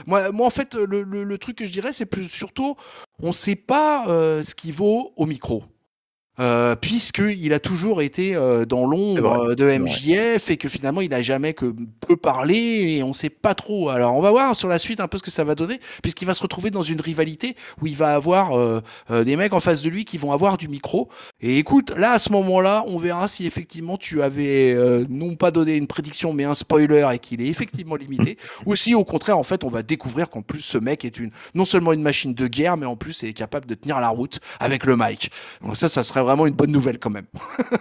Moi en fait le truc que je dirais c'est plus surtout on sait pas ce qu'il vaut au micro. Puisqu'il a toujours été dans C'est vrai, l'ombre de c'est vrai. MJF et que finalement il a jamais que peu parlé et on sait pas trop. Alors on va voir sur la suite un peu ce que ça va donner, puisqu'il va se retrouver dans une rivalité où il va avoir des mecs en face de lui qui vont avoir du micro. Et écoute, là à ce moment-là, on verra si effectivement tu avais non pas donné une prédiction mais un spoiler et qu'il est effectivement limité, ou si au contraire en fait on va découvrir qu'en plus ce mec est non seulement une machine de guerre, mais en plus est capable de tenir la route avec le mic. Donc ça serait vraiment une bonne nouvelle quand même.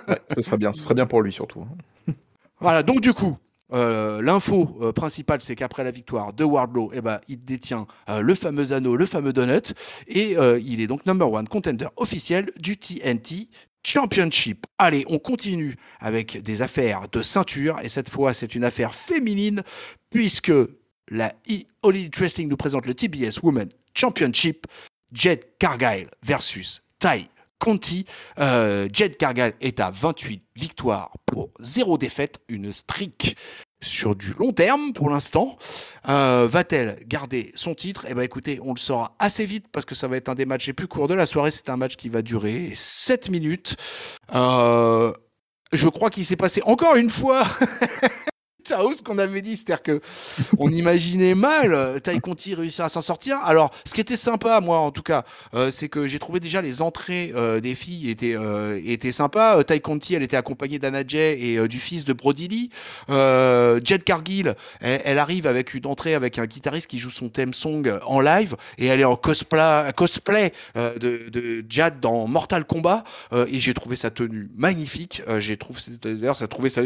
Ouais, ce serait bien pour lui surtout, hein. Voilà, donc du coup, l'info principale, c'est qu'après la victoire de Wardlow, eh ben, il détient le fameux anneau, le fameux donut, et il est donc number one contender officiel du TNT Championship. Allez, on continue avec des affaires de ceinture, et cette fois, c'est une affaire féminine, puisque la All Elite Wrestling nous présente le TBS Women Championship, Jade Cargill versus Tai Conti. Jade Cargill est à 28 victoires pour 0 défaite, une streak sur du long terme pour l'instant. Va-t-elle garder son titre? Eh ben écoutez, on le saura assez vite parce que ça va être un des matchs les plus courts de la soirée. C'est un match qui va durer 7 minutes. Je crois qu'il s'est passé encore une fois Chaos qu'on avait dit, c'est-à-dire que on imaginait mal Tai Conti réussir à s'en sortir. Alors, ce qui était sympa, moi en tout cas, c'est que j'ai trouvé déjà les entrées des filles étaient sympas. Tai Conti, elle était accompagnée d'Anna Jay et du fils de Brody Lee. Jade Cargill, elle arrive avec une entrée avec un guitariste qui joue son theme song en live et elle est en cosplay de Jade dans Mortal Kombat et j'ai trouvé sa tenue magnifique. D'ailleurs,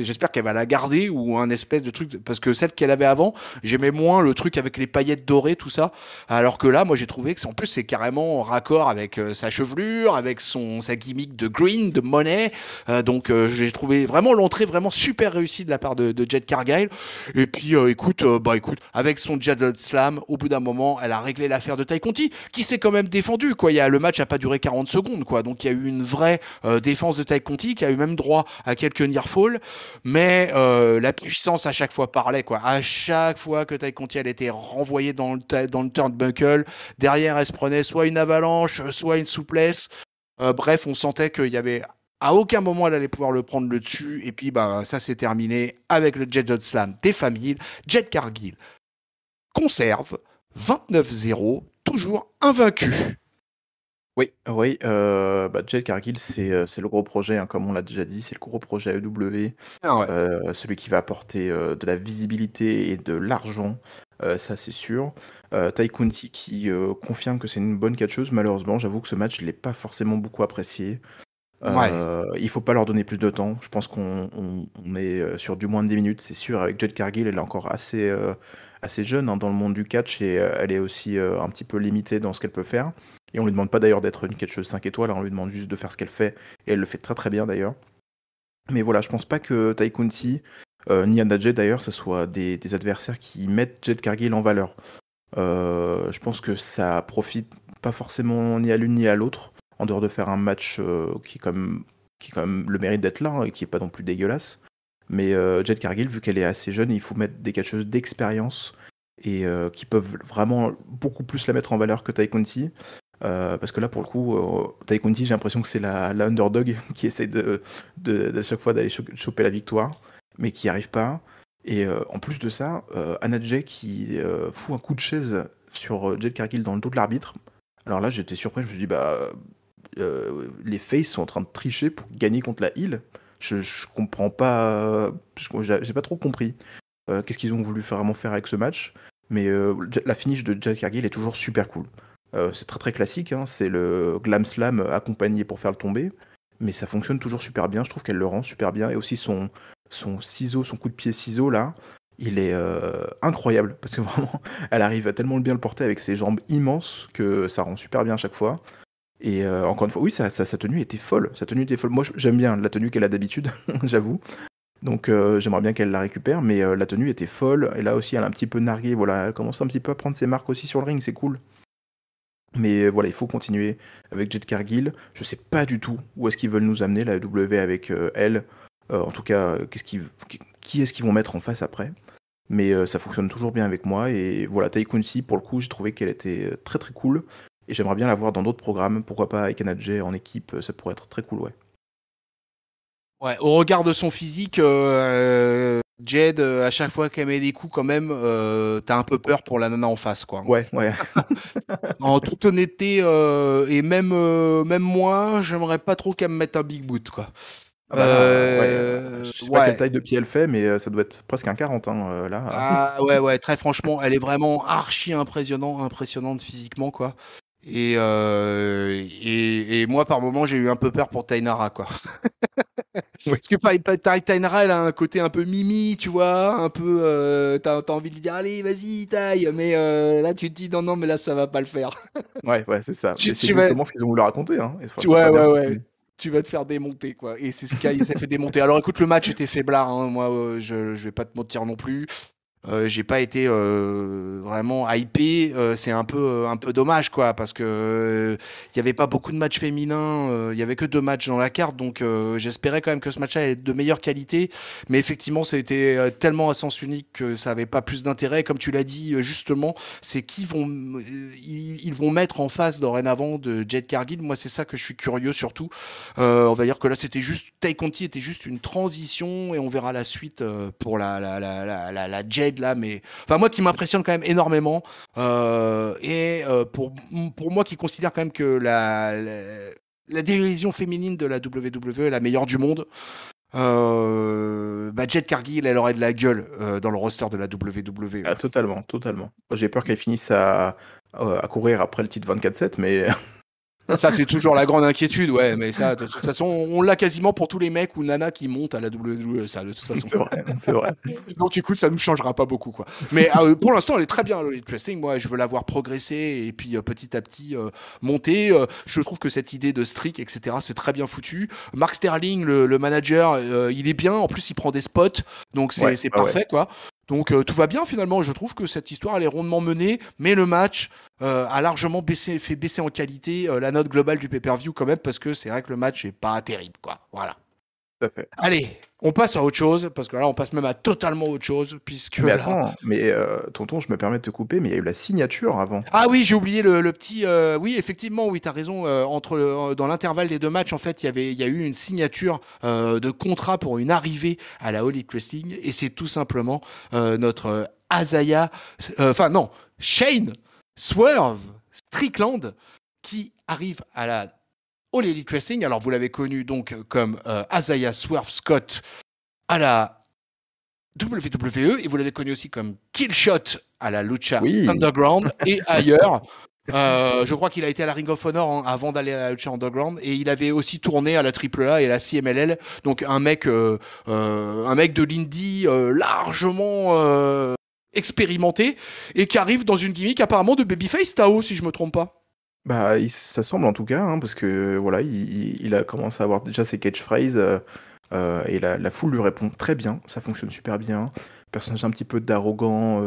j'espère qu'elle va la garder ou un espèce de truc parce que celle qu'elle avait avant, j'aimais moins le truc avec les paillettes dorées, tout ça. Alors que là, moi, j'ai trouvé que en plus c'est carrément en raccord avec sa chevelure, avec sa gimmick de green, de money. Donc j'ai trouvé vraiment l'entrée vraiment super réussie de la part de Jade Cargill. Et puis écoute, avec son Jade Slam, au bout d'un moment, elle a réglé l'affaire de Tai Conti, qui s'est quand même défendu. Quoi. Le match a pas duré 40 secondes, quoi. Donc il y a eu une vraie défense de Tai Conti qui a eu même droit à quelques near fall, mais la puissance à chaque fois parlait, quoi. À chaque fois que Tai Conti elle était renvoyée dans le turnbuckle, derrière elle se prenait soit une avalanche, soit une souplesse. Bref, on sentait qu'il y avait à aucun moment elle allait pouvoir le prendre le dessus. Et puis bah ça s'est terminé avec le Jet Slam des familles. Jade Cargill conserve 29-0, toujours invaincu. Oui, oui, Jade Cargill, c'est le gros projet, hein, comme on l'a déjà dit, c'est le gros projet AEW, Ah ouais. celui qui va apporter, de la visibilité et de l'argent, ça c'est sûr. Tai Conti qui, confirme que c'est une bonne catcheuse. Malheureusement, j'avoue que ce match, je l'ai pas forcément beaucoup apprécié. Ouais. Il faut pas leur donner plus de temps. Je pense qu'on est, sur du moins de 10 minutes, c'est sûr. Avec Jade Cargill, elle est encore assez jeune, hein, dans le monde du catch et elle est aussi, un petit peu limitée dans ce qu'elle peut faire et on lui demande pas d'ailleurs d'être une catcheuse 5 étoiles, hein, on lui demande juste de faire ce qu'elle fait et elle le fait très, très bien d'ailleurs. Mais voilà, je pense pas que Tai Conti, ni Anna Jay d'ailleurs, ça soit des adversaires qui mettent Jade Cargill en valeur. Je pense que ça profite pas forcément ni à l'une ni à l'autre, en dehors de faire un match qui quand même le mérite d'être là, hein, et qui est pas non plus dégueulasse. Mais Jade Cargill, vu qu'elle est assez jeune, il faut mettre des catcheuses d'expérience et qui peuvent vraiment beaucoup plus la mettre en valeur que Tai Conti. Parce que là, pour le coup, Tai Conti, j'ai l'impression que c'est la underdog qui essaie de chaque fois d'aller choper la victoire, mais qui n'y arrive pas. Et en plus de ça, Anna Jay qui fout un coup de chaise sur Jade Cargill dans le dos de l'arbitre. Alors là, j'étais surpris, je me suis dit, les faces sont en train de tricher pour gagner contre la heel. Je comprends pas, j'ai pas trop compris qu'est-ce qu'ils ont voulu vraiment faire avec ce match. Mais la finish de Jade Cargill est toujours super cool. C'est très très classique, hein, c'est le glam slam accompagné pour faire le tomber, mais ça fonctionne toujours super bien, je trouve qu'elle le rend super bien, et aussi son ciseau, son coup de pied ciseau là, il est incroyable, parce que vraiment, elle arrive à tellement bien le porter avec ses jambes immenses que ça rend super bien à chaque fois. Et encore une fois, oui, sa tenue était folle, Moi j'aime bien la tenue qu'elle a d'habitude, j'avoue. Donc j'aimerais bien qu'elle la récupère, mais la tenue était folle, et là aussi elle a un petit peu nargué, voilà, elle commence un petit peu à prendre ses marques aussi sur le ring, c'est cool. Mais voilà, il faut continuer avec Jade Cargill. Je sais pas du tout où est-ce qu'ils veulent nous amener, la W avec elle. En tout cas, qui est-ce qu'ils vont mettre en face après. Mais ça fonctionne toujours bien avec moi. Et voilà, Tai Conti, pour le coup, j'ai trouvé qu'elle était très très cool. Et j'aimerais bien la voir dans d'autres programmes. Pourquoi pas avec Anna Jay en équipe, ça pourrait être très cool, ouais. Ouais, au regard de son physique, Jade, à chaque fois qu'elle met des coups, quand même, t'as un peu peur pour la nana en face, quoi. Ouais, ouais. En toute honnêteté, et même moi, j'aimerais pas trop qu'elle me mette un big boot, quoi. Ah bah ouais, je sais pas quelle Ouais. taille de pied elle fait, mais ça doit être presque un 40, hein, là. Ah ouais, ouais, très franchement, elle est vraiment archi impressionnante physiquement, quoi. Et moi, par moment, j'ai eu un peu peur pour Tainara, quoi. Oui. Parce que Tainara, elle a un côté un peu mimi, tu vois, un peu, t'as envie de lui dire, allez, vas-y, taille, mais là, tu te dis, non, non, mais là, ça va pas le faire. Ouais, ouais, c'est ça. Mais c'est Tu vas, exactement ce qu'ils ont voulu raconter, hein. Et franchement, ça ouais, a bien ouais, ouais. fonctionné. Tu vas te faire démonter, quoi. Et c'est ce qui s'est fait démonter. Alors écoute, le match était faiblard, hein. Moi, je vais pas te mentir non plus. J'ai pas été vraiment hypé. C'est un peu dommage, quoi, parce que il y avait pas beaucoup de matchs féminins. Il y avait que 2 matchs dans la carte, donc j'espérais quand même que ce match-là allait être de meilleure qualité. Mais effectivement, ça a été tellement à sens unique que ça avait pas plus d'intérêt. Comme tu l'as dit justement, c'est qui vont ils vont mettre en face dorénavant de Jade Cargill. Moi, c'est ça que je suis curieux surtout. On va dire que là, c'était juste Tay Conti était juste une transition et on verra la suite pour la Jade là. Mais enfin, moi qui m'impressionne quand même énormément pour moi qui considère quand même que la division féminine de la WWE est la meilleure du monde. Jade Cargill, elle aurait de la gueule dans le roster de la WWE. Ah, totalement, totalement. J'ai peur qu'elle finisse à courir après le titre 24/7, mais Ça, c'est toujours la grande inquiétude, ouais, mais ça, de toute façon, on l'a quasiment pour tous les mecs ou nanas qui montent à la WWE, ça, de toute façon. c'est vrai, c'est vrai. Donc, du coup, ça ne nous changera pas beaucoup, quoi. Mais pour l'instant, elle est très bien, Elite Wrestling. Moi, je veux la voir progresser et puis petit à petit monter. Je trouve que cette idée de streak, etc., c'est très bien foutu. Mark Sterling, le manager, il est bien. En plus, il prend des spots, donc c'est Ouais, parfait, quoi. Donc tout va bien finalement, je trouve que cette histoire elle est rondement menée, mais le match a largement fait baisser en qualité la note globale du pay-per-view quand même, parce que c'est vrai que le match est pas terrible, quoi. Voilà. tout à fait. Allez, on passe à autre chose, parce que là on passe même à totalement autre chose, puisque Mais là... attends, tonton, je me permets de te couper, mais il y a eu la signature avant. Ah oui, j'ai oublié le petit... oui, effectivement, oui, t'as raison. Dans l'intervalle des 2 matchs, en fait, il y a eu une signature de contrat pour une arrivée à la All Elite Wrestling, et c'est tout simplement notre Azaya... Enfin non, Shane Swerve Strickland qui arrive à la All Elite Wrestling. Alors, vous l'avez connu donc comme Azaya Swerve Scott à la WWE, et vous l'avez connu aussi comme Killshot à la Lucha Oui, Underground et ailleurs. Je crois qu'il a été à la Ring of Honor avant d'aller à la Lucha Underground, et il avait aussi tourné à la AAA et la CMLL. Donc un mec de l'indie largement expérimenté, et qui arrive dans une gimmick apparemment de babyface Tao, si je me trompe pas. bah, ça semble en tout cas, hein, parce que voilà, il a commencé à avoir déjà ses catchphrases, et la foule lui répond très bien, ça fonctionne super bien. Personnage un petit peu d'arrogant,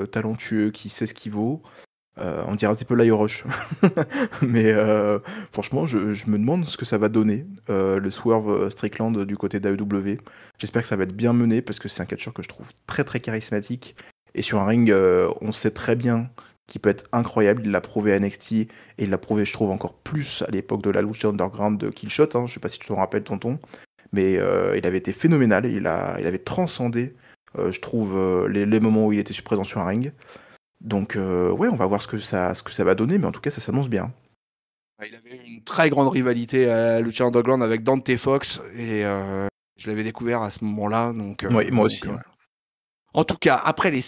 talentueux, qui sait ce qu'il vaut. On dirait un petit peu Lio Rush. Mais franchement, je me demande ce que ça va donner, le Swerve Strickland du côté d'AEW. J'espère que ça va être bien mené, parce que c'est un catcheur que je trouve très très charismatique. Et sur un ring, on sait très bien qu'il peut être incroyable. Il l'a prouvé à NXT, et il l'a prouvé, je trouve, encore plus à l'époque de la Lucha Underground de Killshot. Hein. Je sais pas si tu te rappelles, tonton. Mais il avait été phénoménal. Il avait transcendé, je trouve, les moments où il était présent sur un ring. Donc ouais, on va voir ce que ça va donner, mais en tout cas, ça s'annonce bien. Il avait une très grande rivalité à la Lucha Underground avec Dante Fox, et je l'avais découvert à ce moment-là. Donc, Oui, moi aussi. Ouais. en tout cas, après les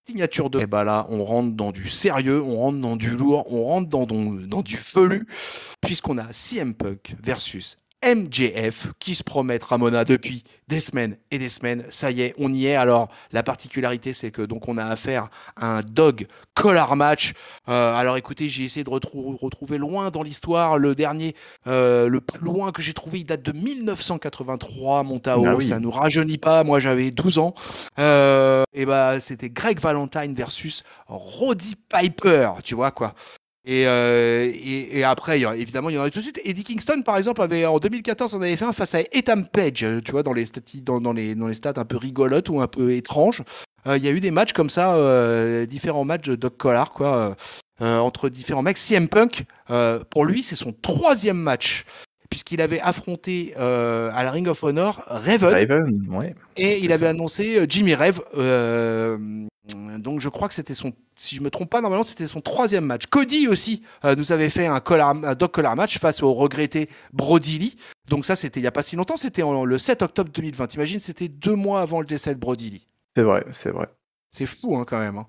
signatures de... Et bah là, on rentre dans du sérieux, on rentre dans du lourd, on rentre dans du felu, puisqu'on a CM Punk versus MJF qui se promettent, Ramona, depuis des semaines et des semaines. Ça y est, on y est. Alors, la particularité, c'est que donc on a affaire à un dog collar match. Alors, écoutez, j'ai essayé de retrouver loin dans l'histoire. Le dernier, le plus loin que j'ai trouvé, il date de 1983, mon Tao. Ah oui. Ça nous rajeunit pas. Moi, j'avais 12 ans. Et bah, c'était Greg Valentine versus Roddy Piper, tu vois quoi. Et après, évidemment, il y en a eu tout de suite. Eddie Kingston, par exemple, en 2014, on avait fait un face à Ethan Page, tu vois, dans les stats un peu rigolotes ou un peu étranges. Il y a eu des matchs comme ça, différents matchs de Dog Collar, quoi, entre différents mecs. CM Punk, pour lui, c'est son 3e match, puisqu'il avait affronté à la Ring of Honor Raven, ouais. et il avait annoncé Jimmy Rave. Donc je crois que c'était si je me trompe pas, normalement c'était son 3e match. Cody aussi nous avait fait un dog collar match face au regretté Brody Lee. Donc ça, c'était il y a pas si longtemps, c'était le 7 octobre 2020. Imagine, c'était 2 mois avant le décès de Brody Lee. C'est vrai, c'est vrai. C'est fou, hein, quand même. Hein.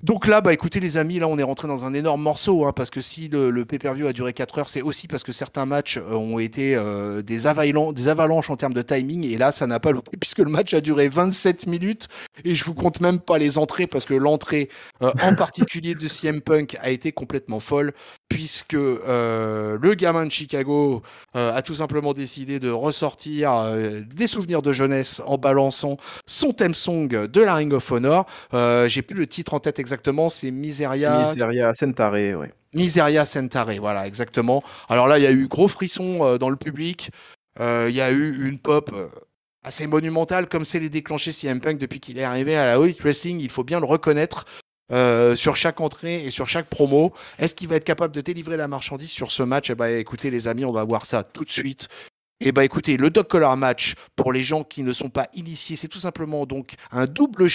Donc là, bah écoutez les amis, là on est rentré dans un énorme morceau, hein, parce que si le pay-per-view a duré 4 heures, c'est aussi parce que certains matchs ont été des avalanches en termes de timing, et là ça n'a pas loupé, puisque le match a duré 27 minutes, et je vous compte même pas les entrées, parce que l'entrée en particulier de CM Punk a été complètement folle. puisque le gamin de Chicago a tout simplement décidé de ressortir des souvenirs de jeunesse en balançant son theme song de la Ring of Honor. J'ai plus le titre en tête exactement, c'est Miseria Sentare, ouais. Miseria Sentare, voilà, exactement. Alors là, il y a eu gros frisson dans le public. Il y a eu une pop assez monumentale, comme c'est les déclenchés CM Punk depuis qu'il est arrivé à la All Elite Wrestling. Il faut bien le reconnaître. Sur chaque entrée et sur chaque promo, est-ce qu'il va être capable de délivrer la marchandise sur ce match? Eh ben, écoutez les amis, on va voir ça tout de suite. Eh ben écoutez, le Dog Collar Match, pour les gens qui ne sont pas initiés, c'est tout simplement donc un double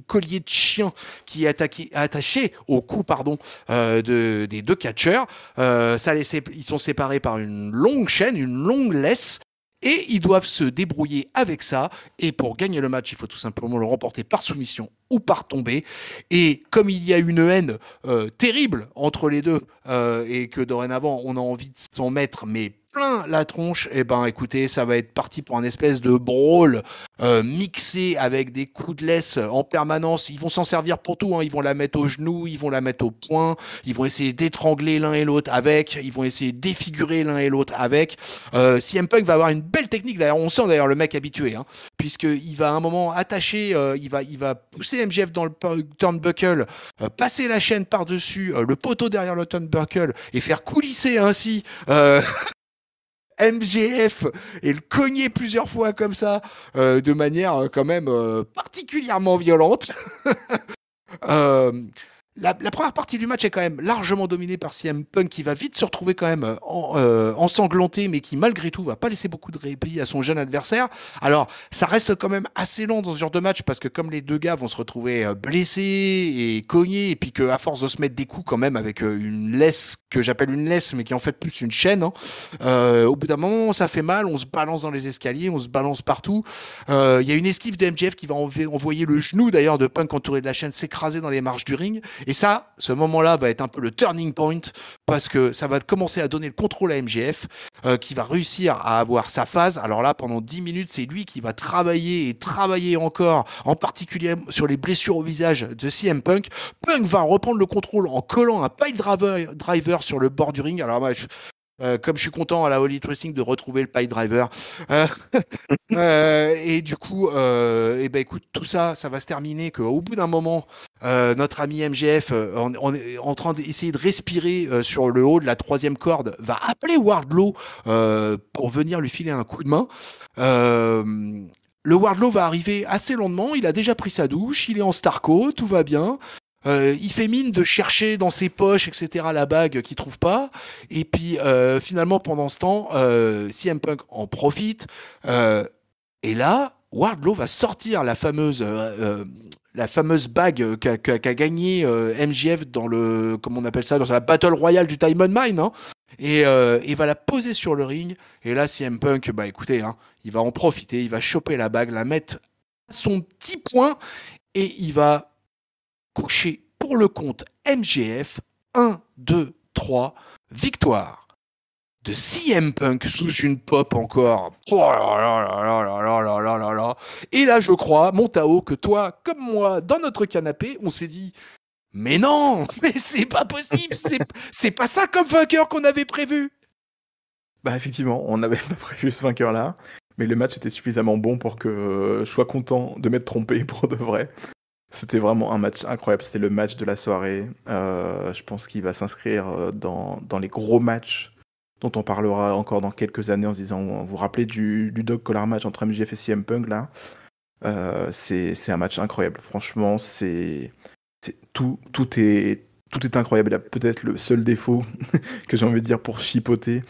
collier de chien qui est attaché au cou des deux catcheurs. Ils sont séparés par une longue chaîne, une longue laisse. Et ils doivent se débrouiller avec ça. Et pour gagner le match, il faut tout simplement le remporter par soumission ou par tombée. Et comme il y a une haine terrible entre les deux et que dorénavant on a envie de s'en mettre, mais plein la tronche, et ben écoutez, ça va être parti pour un espèce de brawl mixé avec des coups de laisse en permanence. Ils vont s'en servir pour tout, hein. Ils vont la mettre au genou, ils vont la mettre au poing, ils vont essayer d'étrangler l'un et l'autre avec, ils vont essayer de défigurer l'un et l'autre avec. CM Punk va avoir une belle technique, d'ailleurs, on sent d'ailleurs le mec habitué, hein, puisqu'il va à un moment attacher, il va pousser MJF dans le turnbuckle, passer la chaîne par-dessus le poteau derrière le turnbuckle et faire coulisser ainsi MJF et le cogner plusieurs fois comme ça, de manière quand même particulièrement violente. euh, la première partie du match est quand même largement dominée par CM Punk qui va vite se retrouver quand même ensanglanté, mais qui malgré tout va pas laisser beaucoup de répit à son jeune adversaire. Alors ça reste quand même assez long dans ce genre de match parce que comme les deux gars vont se retrouver blessés et cognés, et puis qu'à force de se mettre des coups quand même avec une laisse que j'appelle une laisse, mais qui est en fait plus une chaîne, hein, au bout d'un moment ça fait mal, on se balance dans les escaliers, on se balance partout. Il y a une esquive de MJF qui va envoyer le genou d'ailleurs de Punk entouré de la chaîne s'écraser dans les marches du ring. Et ça, ce moment-là va être un peu le turning point parce que ça va commencer à donner le contrôle à MJF qui va réussir à avoir sa phase. Alors là, pendant 10 minutes, c'est lui qui va travailler et travailler encore, en particulier sur les blessures au visage de CM Punk. Punk va reprendre le contrôle en collant un pile driver sur le bord du ring. Alors moi, comme je suis content à la All Elite Wrestling de retrouver le pile driver. Euh, et du coup, et ben écoute, tout ça, ça va se terminer qu'au bout d'un moment, notre ami MGF, en train d'essayer de respirer sur le haut de la troisième corde, va appeler Wardlow pour venir lui filer un coup de main. Le Wardlow va arriver assez lentement, il a déjà pris sa douche, il est en Starco, tout va bien. Il fait mine de chercher dans ses poches, etc., la bague qu'il trouve pas. Et puis finalement, pendant ce temps, CM Punk en profite. Et là, Wardlow va sortir la fameuse bague qu'a gagné MJF dans le, comment on appelle ça, dans la Battle Royale du Diamond Mine, hein, et va la poser sur le ring. Et là, CM Punk, bah écoutez, hein, il va en profiter, il va choper la bague, la mettre à son petit point, et il va coucher pour le compte MJF. 1, 2, 3, victoire de CM Punk sous une pop encore. Oh là là là là là là là là là. Et là, je crois, mon Tao, que toi, comme moi, dans notre canapé, on s'est dit mais non, mais c'est pas possible, c'est pas ça comme vainqueur qu'on avait prévu. Bah effectivement, on n'avait pas prévu ce vainqueur-là, mais le match était suffisamment bon pour que je sois content de m'être trompé pour de vrai. C'était vraiment un match incroyable, c'était le match de la soirée. Je pense qu'il va s'inscrire dans les gros matchs dont on parlera encore dans quelques années en se disant, vous vous rappelez du Dog Collar match entre MJF et CM Punk là. C'est un match incroyable, franchement, tout est incroyable. Il y a peut-être le seul défaut que j'ai envie de dire pour chipoter,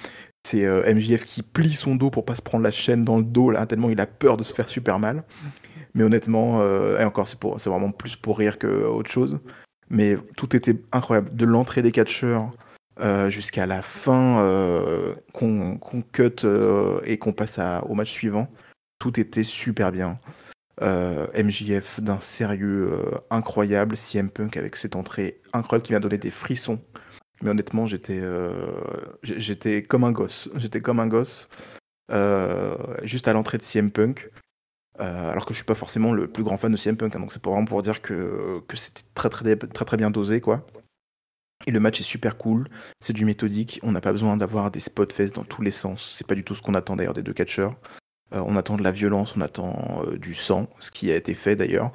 c'est MJF qui plie son dos pour pas se prendre la chaîne dans le dos là, tellement il a peur de se faire super mal. Mais honnêtement, et encore, c'est vraiment plus pour rire qu'autre chose. Mais tout était incroyable. De l'entrée des catcheurs jusqu'à la fin, qu'on cut et qu'on passe au match suivant. Tout était super bien. MJF d'un sérieux incroyable. CM Punk avec cette entrée incroyable qui m'a donné des frissons. Mais honnêtement, j'étais comme un gosse. J'étais comme un gosse. Juste à l'entrée de CM Punk. Alors que je suis pas forcément le plus grand fan de CM Punk, hein, donc c'est vraiment pour dire que c'était très, très, très, très bien dosé, quoi. Et le match est super cool, c'est du méthodique, on n'a pas besoin d'avoir des spot fest dans tous les sens, c'est pas du tout ce qu'on attend d'ailleurs des deux catcheurs. On attend de la violence, on attend du sang, ce qui a été fait d'ailleurs.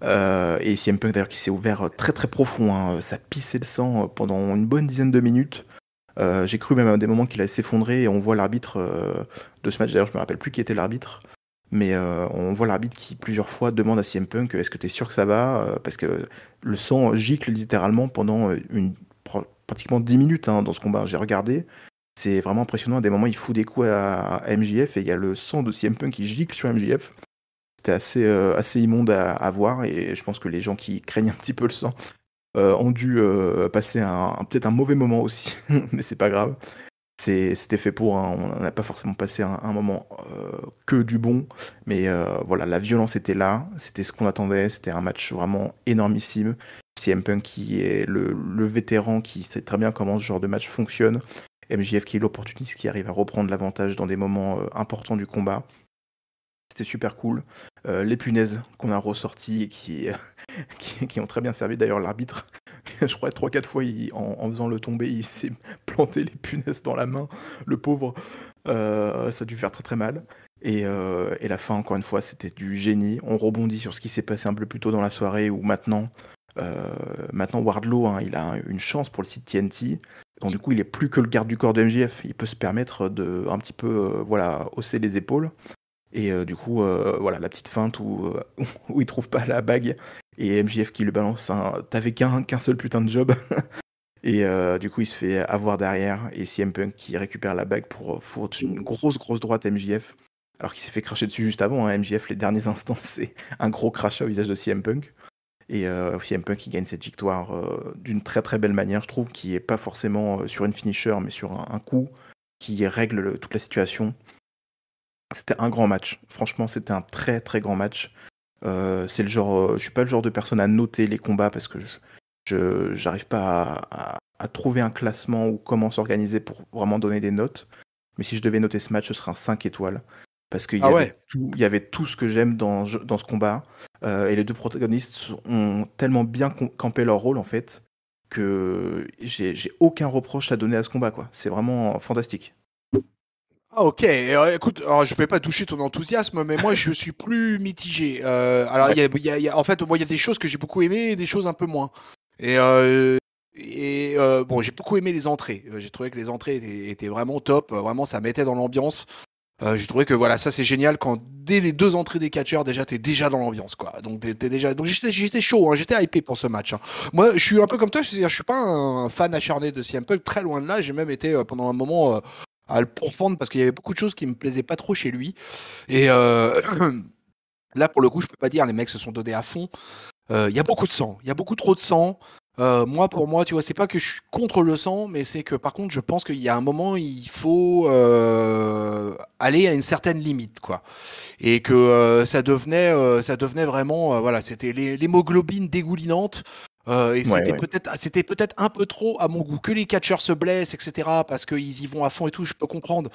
Et CM Punk d'ailleurs qui s'est ouvert très très profond, hein. Ça pissait le sang pendant une bonne dizaine de minutes. J'ai cru même à des moments qu'il allait s'effondrer et on voit l'arbitre de ce match, d'ailleurs je me rappelle plus qui était l'arbitre, mais on voit l'arbitre qui plusieurs fois demande à CM Punk est-ce que t'es sûr que ça va parce que le sang gicle littéralement pendant pratiquement 10 minutes hein, dans ce combat. J'ai regardé, c'est vraiment impressionnant. À des moments, il fout des coups à MJF et il y a le sang de CM Punk qui gicle sur MJF. C'était assez immonde à voir et je pense que les gens qui craignent un petit peu le sang ont dû passer peut-être un mauvais moment aussi, mais c'est pas grave. C'était fait pour, hein. On n'a pas forcément passé un moment que du bon, mais voilà, la violence était là, c'était ce qu'on attendait, c'était un match vraiment énormissime. CM Punk qui est le vétéran qui sait très bien comment ce genre de match fonctionne. MJF qui est l'opportuniste qui arrive à reprendre l'avantage dans des moments importants du combat. C'était super cool. Les punaises qu'on a ressorties et qui ont très bien servi. D'ailleurs, l'arbitre, je crois 3-4 fois, en faisant le tomber, il s'est planté les punaises dans la main. Le pauvre, ça a dû faire très très mal. Et la fin, encore une fois, c'était du génie. On rebondit sur ce qui s'est passé un peu plus tôt dans la soirée où maintenant Wardlow, hein, il a une chance pour le site TNT. Donc du coup, il est plus que le garde du corps de MJF. Il peut se permettre de un petit peu voilà, hausser les épaules. Et du coup, voilà, la petite feinte où, où il trouve pas la bague et MJF qui lui balance un t'avais qu'un seul putain de job. Et du coup, il se fait avoir derrière et CM Punk qui récupère la bague pour foutre une grosse droite à MJF. Alors qu'il s'est fait cracher dessus juste avant, hein. MJF, les derniers instants, c'est un gros crachat au visage de CM Punk. Et CM Punk, il gagne cette victoire d'une très très belle manière, je trouve, qui est pas forcément sur une finisher, mais sur un coup qui règle toute la situation. C'était un grand match. Franchement, c'était un très très grand match. C'est le genre, je suis pas le genre de personne à noter les combats parce que j'arrive pas à trouver un classement ou comment s'organiser pour vraiment donner des notes. Mais si je devais noter ce match, ce serait un 5 étoiles. Parce qu'il y Ah avait ouais. tout, il y avait tout ce que j'aime dans ce combat. Et les deux protagonistes ont tellement bien campé leur rôle en fait que j'ai aucun reproche à donner à ce combat, quoi. C'est vraiment fantastique. Ah ok, écoute, alors, je vais pas toucher ton enthousiasme, mais moi je suis plus mitigé. Alors Ouais. en fait, moi il y a des choses que j'ai beaucoup aimées et des choses un peu moins. Et, bon, j'ai beaucoup aimé les entrées. J'ai trouvé que les entrées étaient vraiment top. Vraiment, ça mettait dans l'ambiance. J'ai trouvé que voilà, ça c'est génial quand dès les deux entrées des catcheurs déjà t'es déjà dans l'ambiance quoi. Donc t'es déjà, donc j'étais chaud, hein, j'étais hypé pour ce match, hein. Moi je suis un peu comme toi, c'est-à-dire je suis pas un fan acharné de CM Punk, très loin de là. J'ai même été pendant un moment à le pourfendre parce qu'il y avait beaucoup de choses qui me plaisaient pas trop chez lui. Et là pour le coup je peux pas dire les mecs se sont donnés à fond. Il y a beaucoup de sang, il y a beaucoup trop de sang. Moi, pour moi, tu vois, c'est pas que je suis contre le sang, mais c'est que par contre, je pense qu'il y a un moment, il faut aller à une certaine limite, quoi. Et que ça devenait vraiment, voilà, c'était l'hémoglobine dégoulinante. Et Ouais, ouais. c'était peut-être un peu trop à mon goût. Que les catcheurs se blessent, etc., parce qu'ils y vont à fond et tout, je peux comprendre.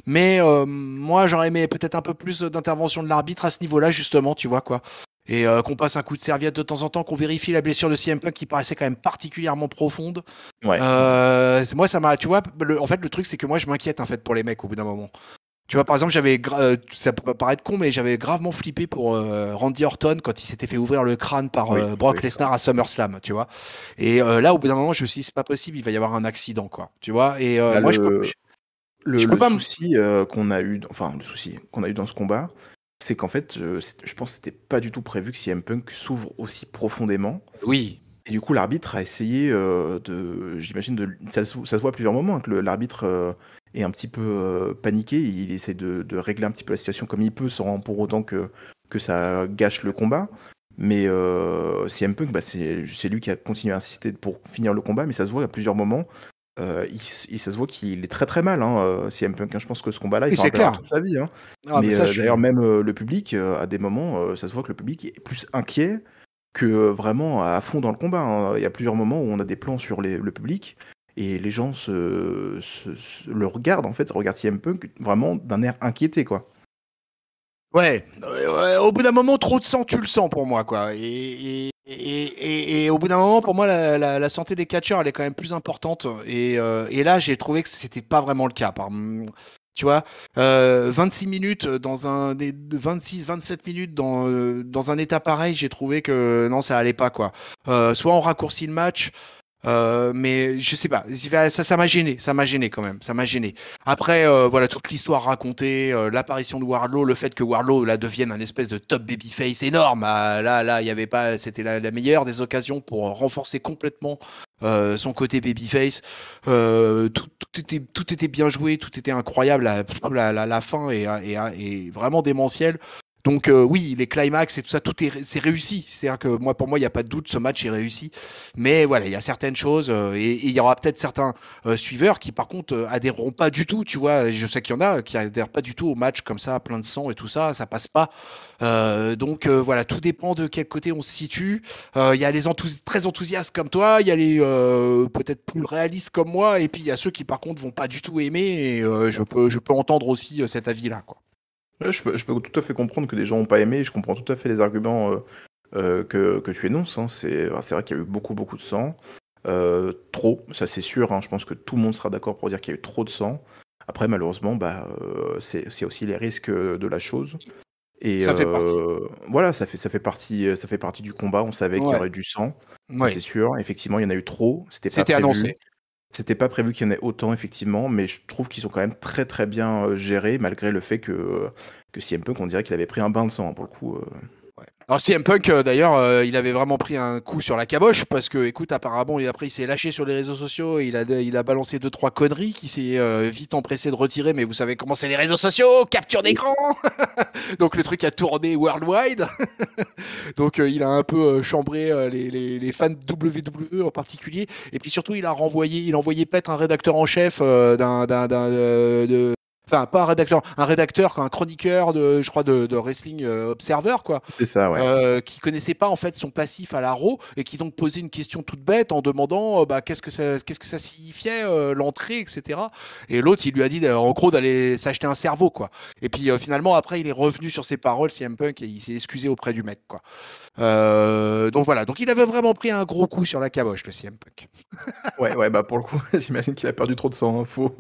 Mais moi, j'aurais aimé peut-être un peu plus d'intervention de l'arbitre à ce niveau-là, justement, tu vois, quoi. Et qu'on passe un coup de serviette de temps en temps, qu'on vérifie la blessure de CM Punk qui paraissait quand même particulièrement profonde. Ouais. Moi, ça m'a, tu vois, en fait, le truc, c'est que moi, je m'inquiète en fait pour les mecs au bout d'un moment. Tu vois, par exemple, ça peut paraître con, mais j'avais gravement flippé pour Randy Orton quand il s'était fait ouvrir le crâne par Oui, oui, Brock c'est vrai. Lesnar à SummerSlam, tu vois. Et là, au bout d'un moment, je me suis dit, c'est pas possible, il va y avoir un accident, quoi. Tu vois. Et Bah, moi, je peux le pas. souci qu'on a eu, enfin, le souci qu'on a eu dans ce combat, c'est qu'en fait, je pense que c'était pas du tout prévu que CM Punk s'ouvre aussi profondément. Oui. Et du coup, l'arbitre a essayé j'imagine, ça se voit à plusieurs moments, hein, que l'arbitre est un petit peu paniqué. Il essaie de régler un petit peu la situation comme il peut, sans pour autant que ça gâche le combat. Mais CM Punk, bah, c'est lui qui a continué à insister pour finir le combat, mais ça se voit à plusieurs moments. Ça se voit qu'il est très très mal, hein, CM Punk, hein. Je pense que ce combat-là, il Oui, s'en c'est rappellera clair. toute sa vie, hein. Ah, mais Mais ça, je d'ailleurs, suis. même le public, à des moments, ça se voit que le public est plus inquiet que vraiment à fond dans le combat, hein. Il y a plusieurs moments où on a des plans sur le public et les gens le regardent, en fait, regardent CM Punk vraiment d'un air inquiété, quoi. Ouais, au bout d'un moment, trop de sang, tu le sens pour moi, quoi. Et au bout d'un moment, pour moi, la santé des catcheurs, elle est quand même plus importante. Et là, j'ai trouvé que c'était pas vraiment le cas. Tu vois, 26 minutes dans 27 minutes dans un état pareil, j'ai trouvé que non, ça allait pas, quoi. Soit on raccourcit le match, mais je sais pas, ça m'a gêné quand même, ça m'a gêné. Après, voilà, toute l'histoire racontée, l'apparition de Wardlow, le fait que Wardlow là devienne un espèce de top babyface énorme. Là, il y avait pas, c'était la meilleure des occasions pour renforcer complètement son côté babyface. Tout était bien joué, tout était incroyable. La fin est vraiment démentielle. Donc oui, les climax et tout ça, c'est réussi. C'est-à-dire que moi, pour moi, il n'y a pas de doute, ce match est réussi. Mais voilà, il y a certaines choses et il y aura peut-être certains suiveurs qui, par contre, adhéreront pas du tout. Tu vois, je sais qu'il y en a qui adhèrent pas du tout au match comme ça, plein de sang et tout ça, ça passe pas. Donc voilà, tout dépend de quel côté on se situe. Il y a les très enthousiastes comme toi, il y a les peut-être plus réalistes comme moi, et puis il y a ceux qui, par contre, vont pas du tout aimer. Et je peux entendre aussi cet avis-là, quoi. Ouais, je peux tout à fait comprendre que des gens n'ont pas aimé. Je comprends tout à fait les arguments que tu énonces. Hein. C'est vrai qu'il y a eu beaucoup, beaucoup de sang. Trop, ça c'est sûr. Hein. Je pense que tout le monde sera d'accord pour dire qu'il y a eu trop de sang. Après, malheureusement, c'est aussi les risques de la chose. Et Ça fait partie. voilà, ça fait partie du combat. On savait qu'il y Ouais, aurait du sang, ça c'est ouais. sûr. Effectivement, il y en a eu trop. C'était pas C'était prévu. annoncé. C'était pas prévu qu'il y en ait autant, effectivement, mais je trouve qu'ils sont quand même très très bien gérés, malgré le fait que CM Punk, on dirait qu'il avait pris un bain de sang, hein, pour le coup. Ouais. Alors CM Punk, d'ailleurs, il avait vraiment pris un coup sur la caboche parce que, écoute, apparemment, après, il s'est lâché sur les réseaux sociaux, et il a balancé deux trois conneries qui s'est vite empressé de retirer. Mais vous savez comment c'est les réseaux sociaux, capture Oui. d'écran. Donc le truc a tourné worldwide. Donc il a un peu chambré les fans de WWE en particulier. Et puis surtout, il a envoyé pète un rédacteur en chef enfin, pas un rédacteur, un chroniqueur je crois, de Wrestling Observer, quoi, C'est ça, ouais. qui connaissait pas en fait son passif à la Raw et qui donc posait une question toute bête en demandant qu'est-ce que ça signifiait l'entrée, etc. Et l'autre, il lui a dit en gros d'aller s'acheter un cerveau, quoi. Et puis finalement, après, il est revenu sur ses paroles, CM Punk, et il s'est excusé auprès du mec, quoi. Donc voilà, donc il avait vraiment pris un gros coup sur la caboche, le CM Punk. Ouais, ouais, bah pour le coup, j'imagine qu'il a perdu trop de sang. Hein. Faut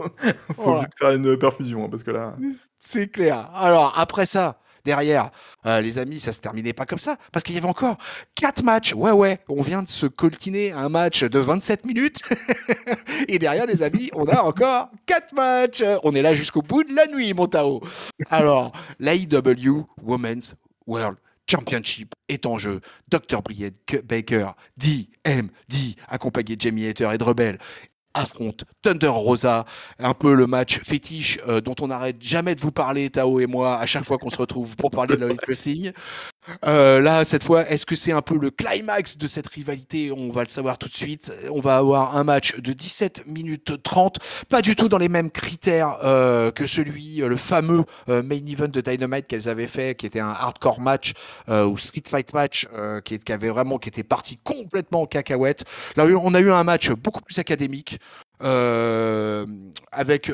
Voilà. vite faire une perfusion, hein, parce que là. C'est clair. Alors, après ça, derrière, les amis, ça se terminait pas comme ça, parce qu'il y avait encore 4 matchs. Ouais, ouais, on vient de se coltiner un match de 27 minutes. Et derrière, les amis, on a encore 4 matchs. On est là jusqu'au bout de la nuit, mon Tao. Alors, l'AEW Women's World Championship est en jeu. Dr. Brian Baker, DMD, accompagné de Jamie Hater et de Rebel, affronte Thunder Rosa, un peu le match fétiche dont on n'arrête jamais de vous parler, Tao et moi, à chaque fois qu'on se retrouve pour parler de la Elite Wrestling. Là, cette fois, est-ce que c'est un peu le climax de cette rivalité? On va le savoir tout de suite. On va avoir un match de 17 minutes 30, pas du tout dans les mêmes critères que celui, le fameux main event de Dynamite qu'elles avaient fait, qui était un hardcore match ou street fight match, qui était parti complètement en cacahuète. Là, on a eu un match beaucoup plus académique. Euh, avec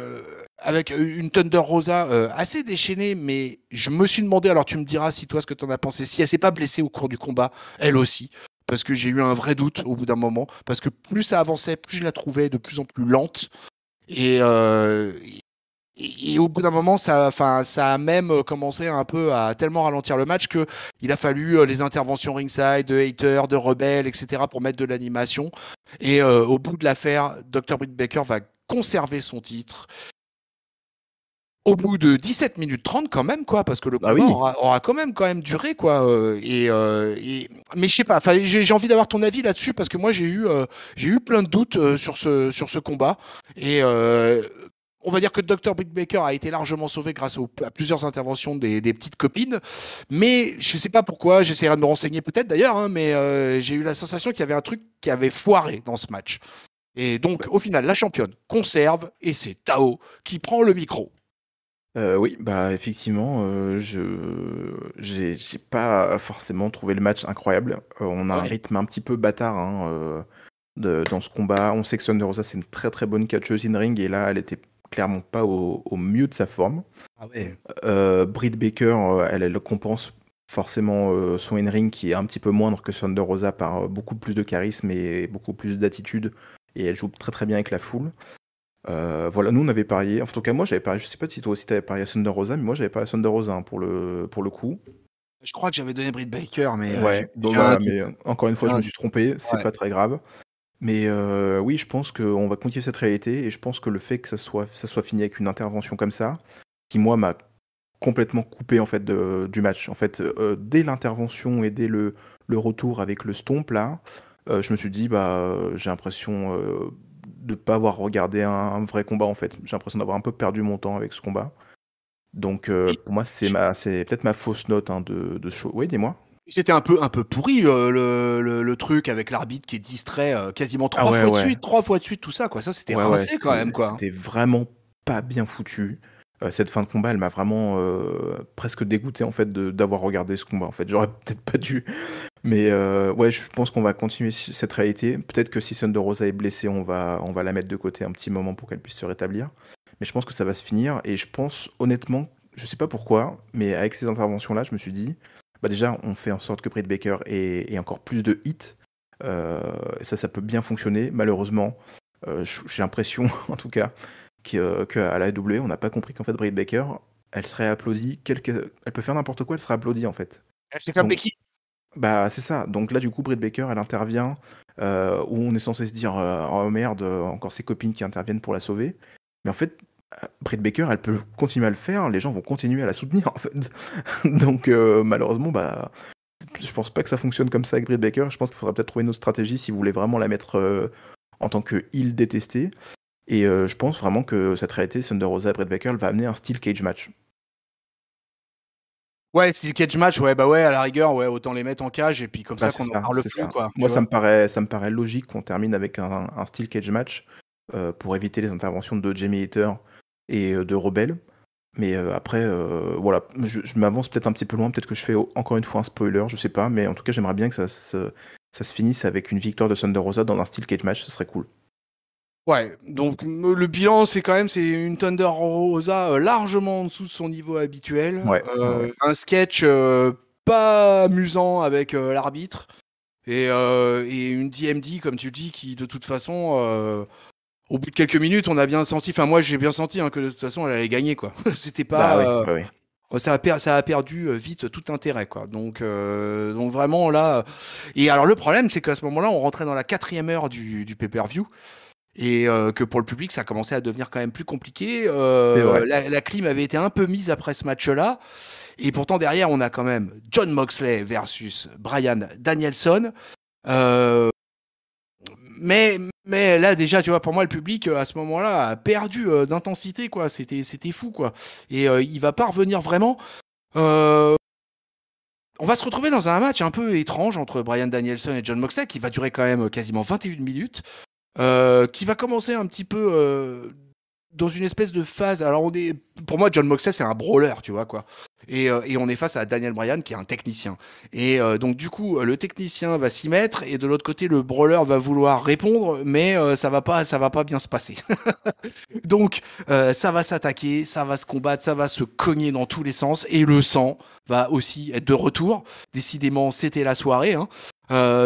avec une Thunder Rosa assez déchaînée, mais je me suis demandé, alors tu me diras si toi ce que tu en as pensé, si elle s'est pas blessée au cours du combat, elle aussi, parce que j'ai eu un vrai doute au bout d'un moment, parce que plus ça avançait, plus je la trouvais de plus en plus lente, et, euh, et au bout d'un moment, ça a même commencé un peu à tellement ralentir le match que il a fallu les interventions ringside, de haters, de rebelles, etc. pour mettre de l'animation. Et au bout de l'affaire, Dr. Britt Baker va conserver son titre au bout de 17 minutes 30 quand même, quoi, parce que le Ah combat oui. aura quand même duré, quoi. Mais je sais pas, j'ai envie d'avoir ton avis là-dessus, parce que moi j'ai eu plein de doutes sur ce combat. Et on va dire que Dr. Britt Baker a été largement sauvé grâce à plusieurs interventions des petites copines, mais je sais pas pourquoi, j'essaierai de me renseigner peut-être d'ailleurs, hein, mais j'ai eu la sensation qu'il y avait un truc qui avait foiré dans ce match. Et donc, au final, la championne conserve, et c'est Tao qui prend le micro. Oui, bah effectivement, j'ai pas forcément trouvé le match incroyable. On a un Ouais. rythme un petit peu bâtard, hein, dans ce combat. On sait que Thunder Rosa, c'est une très très bonne catcheuse in ring, et là, elle était clairement pas au mieux de sa forme. Ah ouais. Britt Baker, elle compense forcément son in-ring qui est un petit peu moindre que Thunder Rosa par beaucoup plus de charisme et beaucoup plus d'attitude. Et elle joue très très bien avec la foule. Voilà, nous on avait parié, en tout cas moi j'avais parié, je sais pas si toi aussi t'avais parié à Thunder Rosa, mais moi j'avais parié à Thunder Rosa hein, pour le coup. Je crois que j'avais donné Britt Baker, mais Ouais, donc j'ai un voilà, doute. mais encore une fois J'ai je un me doute. suis trompé, c'est Ouais. pas très grave. Mais oui, je pense qu'on va continuer cette réalité et je pense que le fait que ça soit fini avec une intervention comme ça, qui moi m'a complètement coupé en fait du match. En fait, dès l'intervention et dès le retour avec le stomp là, je me suis dit bah j'ai l'impression de pas avoir regardé un vrai combat en fait. J'ai l'impression d'avoir un peu perdu mon temps avec ce combat. Donc Et pour moi c'est peut-être ma fausse note hein, de show. Oui, dis-moi. c'était un peu pourri le truc avec l'arbitre qui est distrait quasiment Ah ouais ouais. trois fois de suite, tout ça, quoi. Ça, c'était Ouais, ouais, rincé quand même, quoi. c'était vraiment pas bien foutu. Cette fin de combat, elle m'a vraiment, presque dégoûté, en fait, d'avoir regardé ce combat, en fait. J'aurais peut-être pas dû, mais ouais, je pense qu'on va continuer cette réalité. Peut-être que si Thunder Rosa est blessée, on va la mettre de côté un petit moment pour qu'elle puisse se rétablir. Mais je pense que ça va se finir et je pense honnêtement, je sais pas pourquoi, mais avec ces interventions-là, je me suis dit: «Bah, déjà, on fait en sorte que Britt Baker ait encore plus de hits». Ça peut bien fonctionner. Malheureusement, j'ai l'impression, en tout cas, qu'à la AEW, on n'a pas compris qu'en fait, Britt Baker, elle serait applaudie, elle peut faire n'importe quoi, elle sera applaudie en fait. C'est comme Donc, Becky. bah c'est ça. Donc là, du coup, Britt Baker, elle intervient où on est censé se dire oh merde, encore ses copines qui interviennent pour la sauver. Mais en fait, Britt Baker, elle peut continuer à le faire, les gens vont continuer à la soutenir en fait. Donc malheureusement, bah je pense pas que ça fonctionne comme ça avec Britt Baker. Je pense qu'il faudra peut-être trouver une autre stratégie si vous voulez vraiment la mettre en tant que heel détesté. Et je pense vraiment que cette réalité, Thunder Rosa et Britt Baker, elle va amener un steel cage match. Ouais, style cage match, ouais, bah ouais, à la rigueur, ouais, autant les mettre en cage et puis comme Bah ça c'est qu'on n'en ça, parle c'est plus, ça. quoi, Moi, tu vois? ça me paraît logique qu'on termine avec un steel cage match pour éviter les interventions de Jamie Hater et de Rebel. Mais après, voilà, je m'avance peut-être un petit peu loin, peut-être que je fais encore une fois un spoiler, je sais pas, mais en tout cas, j'aimerais bien que ça se finisse avec une victoire de Thunder Rosa dans un steel cage match, ce serait cool. Ouais, donc le bilan, c'est quand même, c'est une Thunder Rosa largement en dessous de son niveau habituel. Ouais, ouais, ouais. Un sketch pas amusant avec l'arbitre et une DMD, comme tu le dis, qui de toute façon, au bout de quelques minutes, on a bien senti, enfin moi j'ai bien senti hein, que de toute façon elle allait gagner quoi. C'était Bah oui, pas, bah oui. ça a perdu vite tout intérêt quoi. Donc vraiment là, et alors le problème c'est qu'à ce moment-là, on rentrait dans la 4e heure du pay-per-view. Et que pour le public, ça commençait à devenir quand même plus compliqué. C'est vrai. La clim avait été un peu mise après ce match-là. Et pourtant, derrière, on a quand même John Moxley versus Bryan Danielson. Euh, mais là, déjà, tu vois, pour moi, le public, à ce moment-là, a perdu d'intensité, quoi. C'était fou, quoi. Et il va pas revenir vraiment. Euh, on va se retrouver dans un match un peu étrange entre Bryan Danielson et John Moxley, qui va durer quand même quasiment 21 minutes. Qui va commencer un petit peu dans une espèce de phase. Alors, pour moi, John Moxley, c'est un brawler, tu vois, quoi. Et on est face à Daniel Bryan, qui est un technicien. Et donc, du coup, le technicien va s'y mettre, et de l'autre côté, le brawler va vouloir répondre, mais ça va pas bien se passer. Donc, ça va s'attaquer, ça va se combattre, ça va se cogner dans tous les sens, et le sang va aussi être de retour. Décidément, c'était la soirée, hein.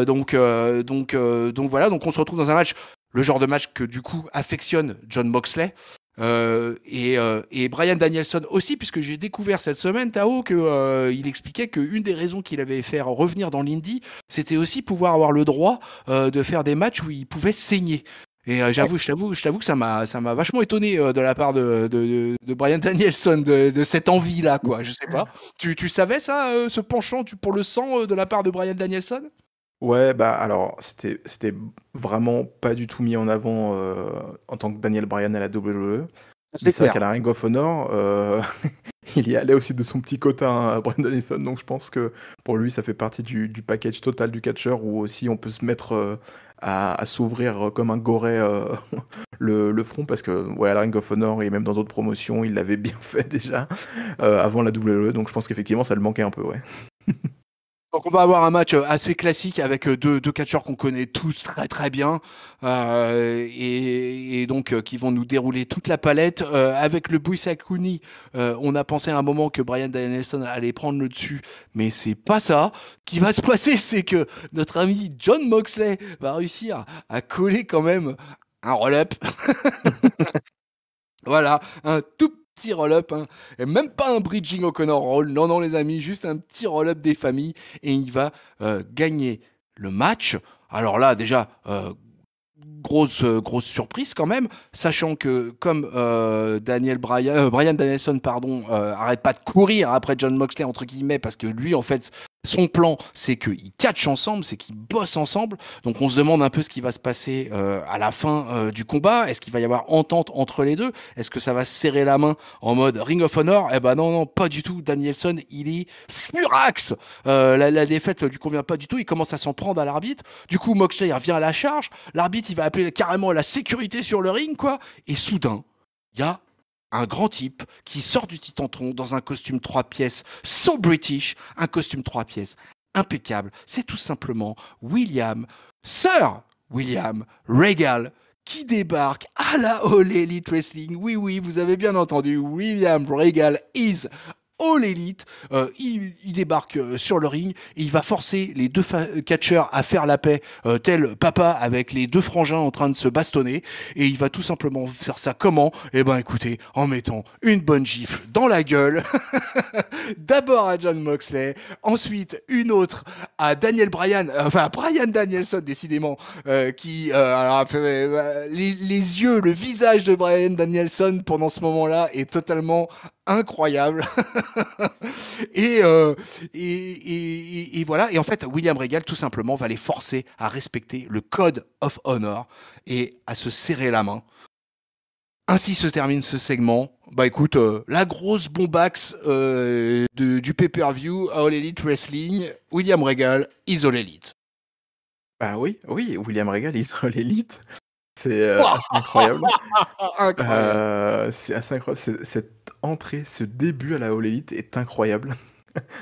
Donc voilà, donc on se retrouve dans un match, le genre de match que du coup affectionne John Moxley. Et Bryan Danielson aussi, puisque j'ai découvert cette semaine, Tao, que il expliquait qu'une des raisons qu'il avait fait revenir dans l'indie, c'était aussi pouvoir avoir le droit de faire des matchs où il pouvait saigner. Et Ouais. je t'avoue que ça m'a vachement étonné de la part de Bryan Danielson, de cette envie-là, quoi. Je sais pas. Tu savais ça, ce penchant pour le sang de la part de Bryan Danielson? Ouais, bah alors, c'était vraiment pas du tout mis en avant en tant que Daniel Bryan à la WWE. Mais C'est c'est vrai clair. qu'à la Ring of Honor, il y allait aussi de son petit quota hein, à Bryan Danielson. Donc je pense que pour lui, ça fait partie du package total du catcheur où aussi on peut se mettre à s'ouvrir comme un goret le front. Parce que ouais, à la Ring of Honor et même dans d'autres promotions, il l'avait bien fait déjà avant la WWE. Donc je pense qu'effectivement, ça le manquait un peu, ouais. Donc on va avoir un match assez classique avec deux catcheurs qu'on connaît tous très très bien et donc qui vont nous dérouler toute la palette. Avec le Buisakuni, on a pensé à un moment que Bryan Danielson allait prendre le dessus, mais c'est pas ça. Ce qui va se passer, c'est que notre ami John Moxley va réussir à coller quand même un roll-up. Voilà, un tout petit roll-up, hein. Et même pas un bridging O'Connor roll. Non, non, les amis, juste un petit roll-up des familles. Et il va gagner le match. Alors là, déjà, grosse surprise quand même, sachant que comme Brian Danielson pardon, arrête pas de courir après John Moxley entre guillemets parce que lui en fait son plan c'est qu'ils catchent ensemble, c'est qu'ils bossent ensemble. Donc on se demande un peu ce qui va se passer à la fin du combat. Est-ce qu'il va y avoir entente entre les deux? Est-ce que ça va se serrer la main en mode Ring of Honor? Eh ben non, non, pas du tout. Danielson, il est furax. La défaite lui convient pas du tout. Il commence à s'en prendre à l'arbitre. Du coup, Moxley il revient à la charge. L'arbitre, il va appeler carrément la sécurité sur le ring, quoi. Et soudain, il y a un grand type qui sort du Titantron dans un costume 3 pièces, so British, un costume 3 pièces impeccable. C'est tout simplement Sir William Regal, qui débarque à la All Elite Wrestling. Oui, oui, vous avez bien entendu, William Regal is All Elite. Il débarque sur le ring et il va forcer les deux catcheurs à faire la paix, tel papa avec les deux frangins en train de se bastonner. Et il va tout simplement faire ça comment? Eh ben écoutez, en mettant une bonne gifle dans la gueule. D'abord à John Moxley, ensuite une autre à Daniel Bryan, enfin Bryan Danielson décidément, qui alors, les yeux, le visage de Bryan Danielson pendant ce moment-là est totalement incroyable. et, euh, et voilà. Et en fait, William Regal, tout simplement, va les forcer à respecter le Code of Honor et à se serrer la main. Ainsi se termine ce segment. Bah écoute, la grosse bombax du pay-per-view All Elite Wrestling, William Regal, is All Elite. Bah oui, oui, William Regal, il sera l'élite. C'est assez incroyable. Incroyable. C'est assez incroyable. Cette entrée, ce début à la All Elite est incroyable.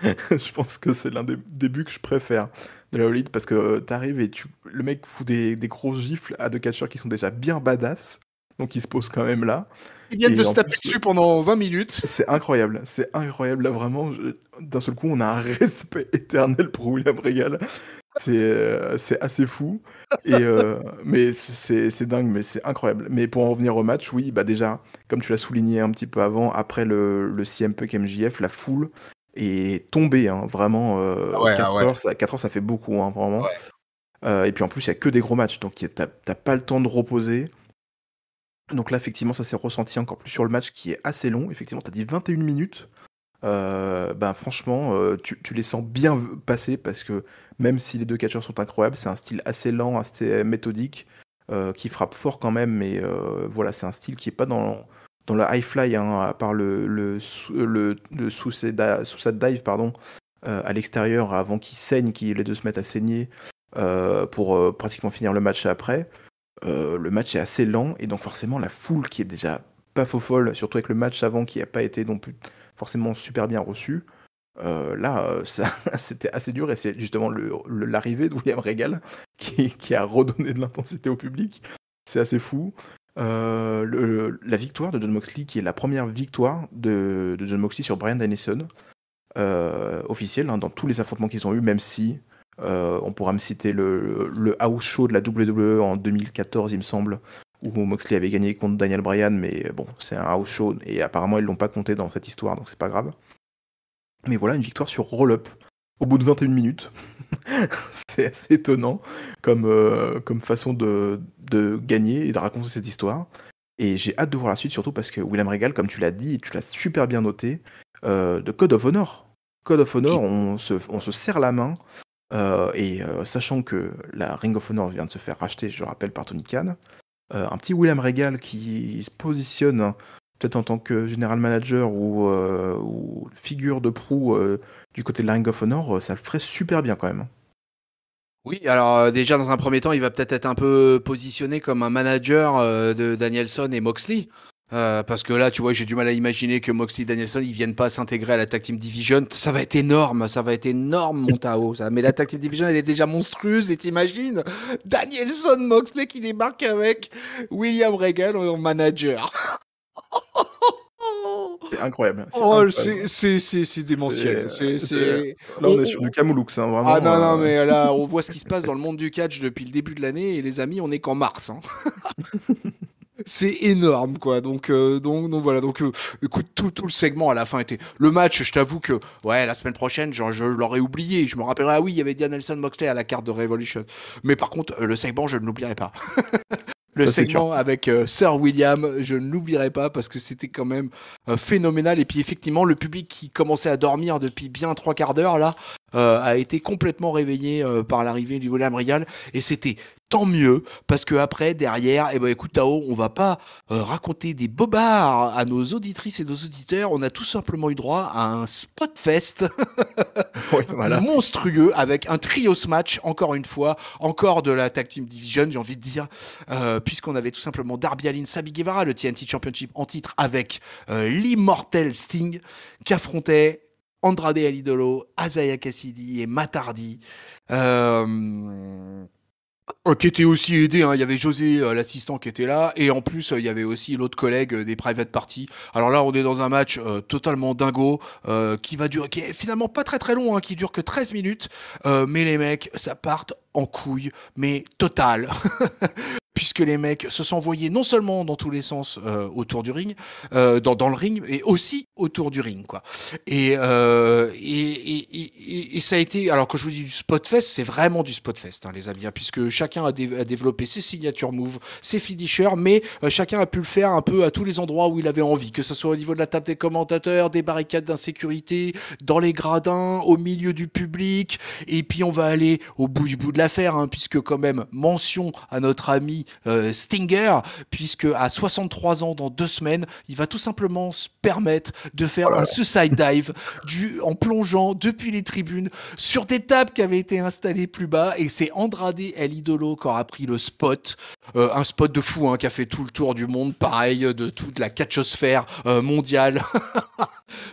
Je pense que c'est l'un des débuts que je préfère de la All Elite parce que t'arrives et le mec fout des grosses gifles à deux catcheurs qui sont déjà bien badass. Donc ils se posent quand même là. Ils viennent de Et se en taper plus, dessus pendant 20 minutes. c'est incroyable. C'est incroyable. Là, vraiment, d'un seul coup, on a un respect éternel pour William Regal. C'est assez fou. Mais c'est dingue, mais c'est incroyable. Mais pour en revenir au match, oui, bah déjà, comme tu l'as souligné un petit peu avant, après le CM Punk MJF, la foule est tombée, hein, vraiment. Ah ouais, ah 4 ouais. heures, 4 heures, ça fait beaucoup, hein, vraiment. Ouais. Et puis en plus, il y a que des gros matchs, donc t'as pas le temps de reposer. Donc là, effectivement, ça s'est ressenti encore plus sur le match qui est assez long. Effectivement, t'as dit 21 minutes. Ben franchement, tu les sens bien passer parce que même si les deux catcheurs sont incroyables, c'est un style assez lent, assez méthodique, qui frappe fort quand même, mais voilà, c'est un style qui est pas dans le high fly, hein, à part le suicide dive, pardon, à l'extérieur avant qu'ils saignent, qu'ils les deux se mettent à saigner pour pratiquement finir le match après. Le match est assez lent et donc forcément la foule qui est déjà pas faux folle, surtout avec le match avant qui n'a pas été non plus forcément super bien reçu. Là, ça, c'était assez dur et c'est justement l'arrivée de William Regal qui a redonné de l'intensité au public. C'est assez fou. La victoire de John Moxley, qui est la première victoire de John Moxley sur Bryan Danielson, officielle, hein, dans tous les affrontements qu'ils ont eu, même si on pourra me citer le house show de la WWE en 2014, il me semble, où Moxley avait gagné contre Daniel Bryan, mais bon, c'est un house show, et apparemment ils l'ont pas compté dans cette histoire, donc c'est pas grave. Mais voilà, une victoire sur roll-up, au bout de 21 minutes. C'est assez étonnant comme façon de gagner et de raconter cette histoire. Et j'ai hâte de voir la suite, surtout parce que William Regal, comme tu l'as dit, et tu l'as super bien noté, de Code of Honor. Code of Honor, on se serre la main, sachant que la Ring of Honor vient de se faire racheter, je rappelle, par Tony Khan, un petit William Regal qui se positionne, hein, peut-être en tant que general manager ou figure de proue du côté de la Ring of Honor, ça le ferait super bien quand même. Oui, alors déjà dans un premier temps, il va peut-être être un peu positionné comme un manager de Danielson et Moxley. Parce que là, tu vois, j'ai du mal à imaginer que Moxley et Danielson ils viennent pas s'intégrer à la Tag Team Division. Ça va être énorme, mon Tao. Ça. Mais la Tag Team Division, elle est déjà monstrueuse. Et t'imagines Danielson Moxley qui débarque avec William Regal en manager. C'est incroyable, c'est Oh, incroyable. c'est démentiel. Là, on est sur du Camouloux, hein, Ah vraiment. non, non, mais là, on voit ce qui se passe dans le monde du catch depuis le début de l'année. Et les amis, on est qu'en mars. Hein. C'est énorme, quoi. Donc voilà. Donc, écoute, tout le segment à la fin était. Le match, je t'avoue que, ouais, la semaine prochaine, genre, je l'aurais oublié. Je me rappellerai, ah oui, il y avait Diane Nelson Moxley à la carte de Revolution. Mais par contre, le segment, je ne l'oublierai pas. Le Ça, c'est sûr. segment avec Sir William, je ne l'oublierai pas parce que c'était quand même phénoménal. Et puis effectivement, le public qui commençait à dormir depuis bien 3/4 d'heure là a été complètement réveillé par l'arrivée du William Regal. Et c'était tant mieux parce que après, derrière, eh ben écoute Tao, on va pas raconter des bobards à nos auditrices et nos auditeurs. On a tout simplement eu droit à un spot fest Oui, voilà. monstrueux avec un trios match, encore une fois, encore de la Tag Team Division, j'ai envie de dire, puisqu'on avait tout simplement Darby Allin, Sammy Guevara, le TNT Championship en titre avec l'immortel Sting qui affrontait Andrade El Idolo, Isaiah Cassidy et Matt Hardy. Qui était aussi aidé, hein. Il y avait José, l'assistant qui était là, et en plus il y avait aussi l'autre collègue des private parties. Alors là on est dans un match totalement dingo, qui va durer, qui est finalement pas très très long, hein, qui dure que 13 minutes, mais les mecs ça part en couille, mais total. Puisque les mecs se sont envoyés non seulement dans tous les sens autour du ring, dans le ring, mais aussi autour du ring, quoi. Et ça a été, alors quand je vous dis du spot fest, c'est vraiment du spot fest, hein, les amis, hein, puisque chacun a développé ses signature moves, ses finishers, mais chacun a pu le faire un peu à tous les endroits où il avait envie, que ce soit au niveau de la table des commentateurs, des barricades d'insécurité, dans les gradins, au milieu du public, et puis on va aller au bout du bout de l'affaire, hein, puisque quand même, mention à notre ami Stinger, puisque à 63 ans dans 2 semaines, il va tout simplement se permettre de Oh faire là un là. suicide dive en plongeant depuis les tribunes sur des tables qui avaient été installées plus bas, et c'est Andrade El Idolo qui aura pris le spot, un spot de fou, hein, qui a fait tout le tour du monde, pareil, de toute la catchosphère mondiale.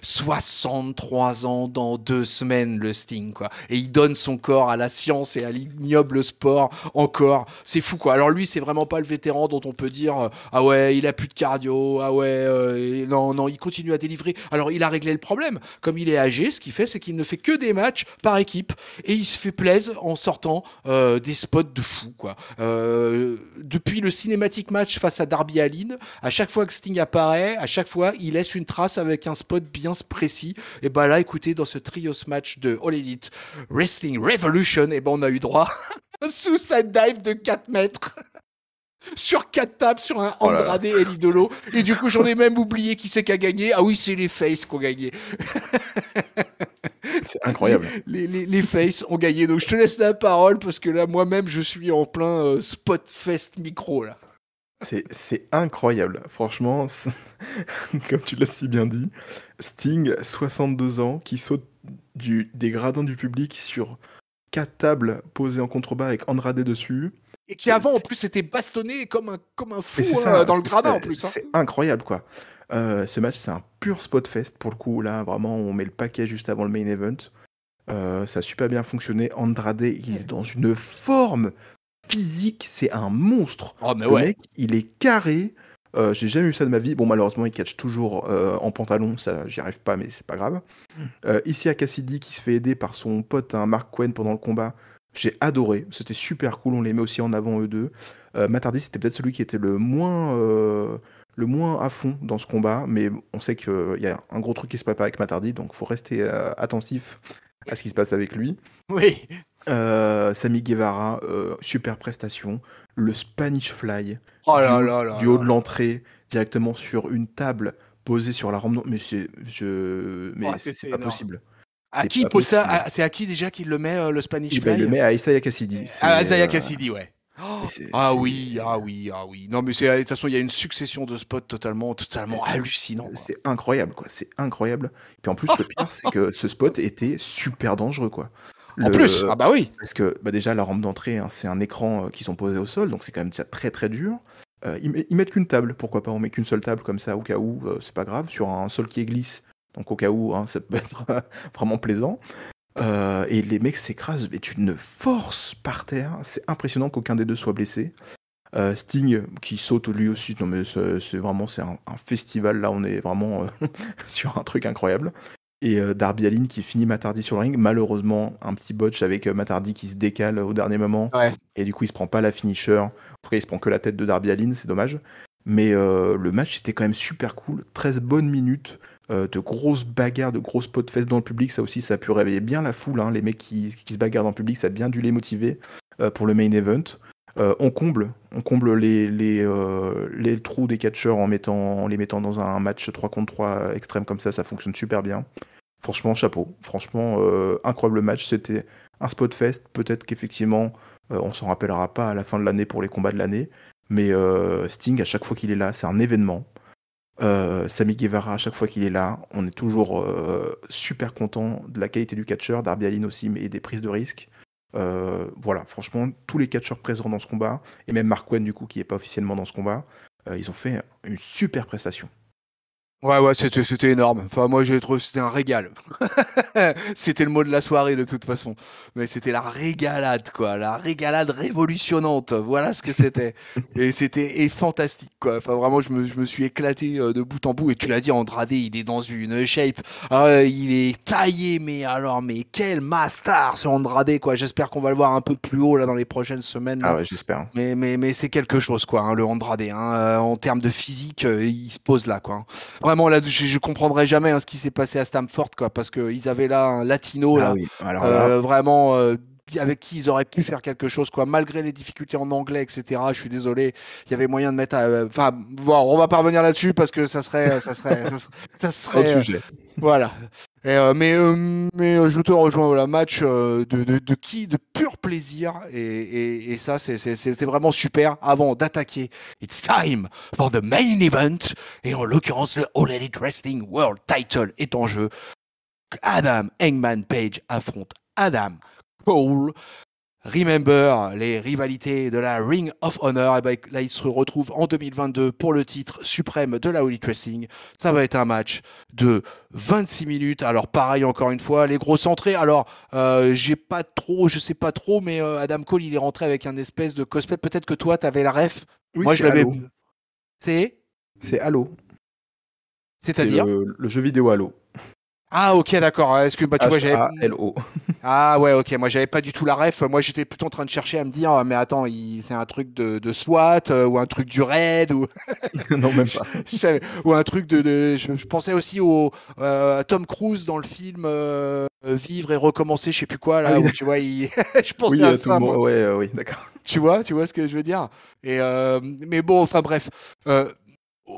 63 ans dans 2 semaines, le Sting, quoi. Et il donne son corps à la science et à l'ignoble sport encore. C'est fou, quoi. Alors lui, c'est vraiment pas le vétéran dont on peut dire ah ouais, il a plus de cardio, ah ouais, non, non, il continue à délivrer. Alors il a réglé le problème. Comme il est âgé, ce qu'il fait, c'est qu'il ne fait que des matchs par équipe et il se fait plaisir en sortant des spots de fou, quoi. Depuis le cinématique match face à Darby Allin, à chaque fois que Sting apparaît, à chaque fois, il laisse une trace avec un spot bien précis. Et bah là, écoutez, dans ce trios match de All Elite Wrestling Revolution, et ben on a eu droit à un suicide dive de 4 mètres sur 4 tables sur un Oh là là. Andrade et l'idolo. Et du coup, j'en ai même oublié qui c'est qui a gagné. Ah oui, c'est les Faces qui ont gagné. C'est Les, incroyable. les Faces ont gagné. Donc je te laisse la parole parce que là, moi-même, je suis en plein spot fest micro là. C'est incroyable. Franchement, comme tu l'as si bien dit, Sting, 62 ans, qui saute des gradins du public sur 4 tables posées en contrebas avec Andrade dessus. Et qui C'est avant, en c'est- plus, s'était bastonné comme un mais c'est fou, hein, ça, dans le gradin en plus. Hein. c'est incroyable quoi. Ce match, c'est un pur spot fest pour le coup. Là, vraiment, on met le paquet juste avant le main event. Ça a super bien fonctionné. Andrade, il est dans une forme physique, c'est un monstre. Oh, mais Le ouais. mec, il est carré. J'ai jamais eu ça de ma vie. Bon, malheureusement, il catch toujours en pantalon. Ça, j'y arrive pas, mais c'est pas grave. Ici, à Cassidy, qui se fait aider par son pote, hein, Mark Quinn, pendant le combat. J'ai adoré. C'était super cool. On les met aussi en avant, eux deux. Matt Hardy, c'était peut-être celui qui était le moins à fond dans ce combat. Mais on sait qu'il y a un gros truc qui se prépare avec Matt Hardy. Donc, faut rester attentif à ce qui se passe avec lui. Oui. Sammy Guevara, super prestation. Le Spanish Fly, Oh du là haut, là là du haut de là. l'entrée, directement sur une table posée sur la rampe. Mais Oh, c'est c'est pas énorme. possible. À C'est qui il pas pose ça possible. C'est à qui déjà qu'il le met, le Spanish Et ben, il le Fly? met à Isaiah Cassidy. À Isaiah Cassidy, ouais. Mais Oh, c'est, ah c'est, oui, ah oui, ah oui. Non, mais de toute façon, il y a une succession de spots totalement hallucinants, quoi. c'est incroyable, quoi. C'est incroyable. Puis en plus, le pire, c'est que ce spot était super dangereux, quoi. En plus, Le... ah bah oui. Parce que bah déjà, la rampe d'entrée, hein, c'est un écran qu'ils ont posé au sol, donc c'est quand même déjà très très dur. Ils mettent qu'une table, pourquoi pas, on met qu'une seule table comme ça au cas où, c'est pas grave, sur un sol qui glisse, donc au cas où, hein, ça peut être vraiment plaisant. Et les mecs s'écrasent, mais d'une force par terre, c'est impressionnant qu'aucun des deux soit blessé. Sting qui saute lui aussi, non mais c'est vraiment un festival, là on est vraiment sur un truc incroyable. Et Darby Allin qui finit Matt Hardy sur le ring, malheureusement un petit botch avec Matt Hardy qui se décale au dernier moment, Ouais. et du coup il se prend pas la finisher, en tout cas il se prend que la tête de Darby Allin, c'est dommage. Mais le match était quand même super cool, 13 bonnes minutes, de grosses bagarres, de grosses pots de fesses dans le public, ça aussi ça a pu réveiller bien la foule, hein, les mecs qui se bagarrent dans le public, ça a bien dû les motiver pour le main event. On comble les trous des catcheurs en les mettant dans un match 3 contre 3 extrême comme ça fonctionne super bien. Franchement, chapeau. Franchement, incroyable match. C'était un spot fest. Peut-être qu'effectivement, on s'en rappellera pas à la fin de l'année pour les combats de l'année. Mais Sting, à chaque fois qu'il est là, c'est un événement. Sammy Guevara, à chaque fois qu'il est là, on est toujours super content de la qualité du catcheur. Darby Allin aussi, mais des prises de risque. Voilà, franchement, tous les catcheurs présents dans ce combat, et même Mark Quinn, du coup, qui n'est pas officiellement dans ce combat, ils ont fait une super prestation. Ouais, c'était énorme. Enfin, moi, j'ai trouvé que c'était un régal. C'était le mot de la soirée, de toute façon. Mais c'était la régalade, quoi. La régalade révolutionnante. Voilà ce que c'était. Et c'était fantastique, quoi. Enfin, vraiment, je me suis éclaté de bout en bout. Et tu l'as dit, Andrade, il est dans une shape. Il est taillé, mais alors, mais quel master, ce Andrade, quoi. J'espère qu'on va le voir un peu plus haut, là, dans les prochaines semaines, Ah là. ouais, j'espère. Mais c'est quelque chose, quoi, hein, le Andrade, hein, en termes de physique, il se pose là, quoi, hein. Vraiment, là, je comprendrai jamais, hein, ce qui s'est passé à Stamford, quoi, parce qu'ils avaient là un latino, Ah là, oui, alors là, vraiment, avec qui ils auraient pu faire quelque chose, quoi, malgré les difficultés en anglais, etc. Je suis désolé, il y avait moyen de mettre, enfin, bon, on va pas revenir là-dessus parce que ça autre serait, sujet. voilà. Mais je te rejoins, la match de pur plaisir et ça c'était vraiment super avant d'attaquer. It's time for the main event et en l'occurrence le All Elite Wrestling World Title est en jeu. Adam Hangman Page affronte Adam Cole. Remember les rivalités de la Ring of Honor. Et ben, là, il se retrouve en 2022 pour le titre suprême de la All Elite Wrestling. Ça va être un match de 26 minutes. Alors, pareil, encore une fois, les grosses entrées. Alors, je sais pas trop, mais Adam Cole, il est rentré avec un espèce de cosplay. Peut-être que toi, t'avais la ref. Oui, Moi, je c'est l'avais. Halo. C'est C'est Halo. C'est C'est-à-dire le jeu vidéo Halo. Ah, ok, d'accord. Est-ce que bah, tu vois, j'avais. Halo. Ah ouais, ok, moi j'avais pas du tout la ref, moi j'étais plutôt en train de chercher à me dire, mais attends, c'est un truc de SWAT ou un truc du raid ou, Non, même pas. ou un truc je pensais aussi au à Tom Cruise dans le film Vivre et recommencer, je sais plus quoi Ah là, oui, où tu vois, je pensais oui, à tout le ça monde. moi. Ouais, oui, d'accord. Tu vois ce que je veux dire? Et mais bon, enfin bref. Euh,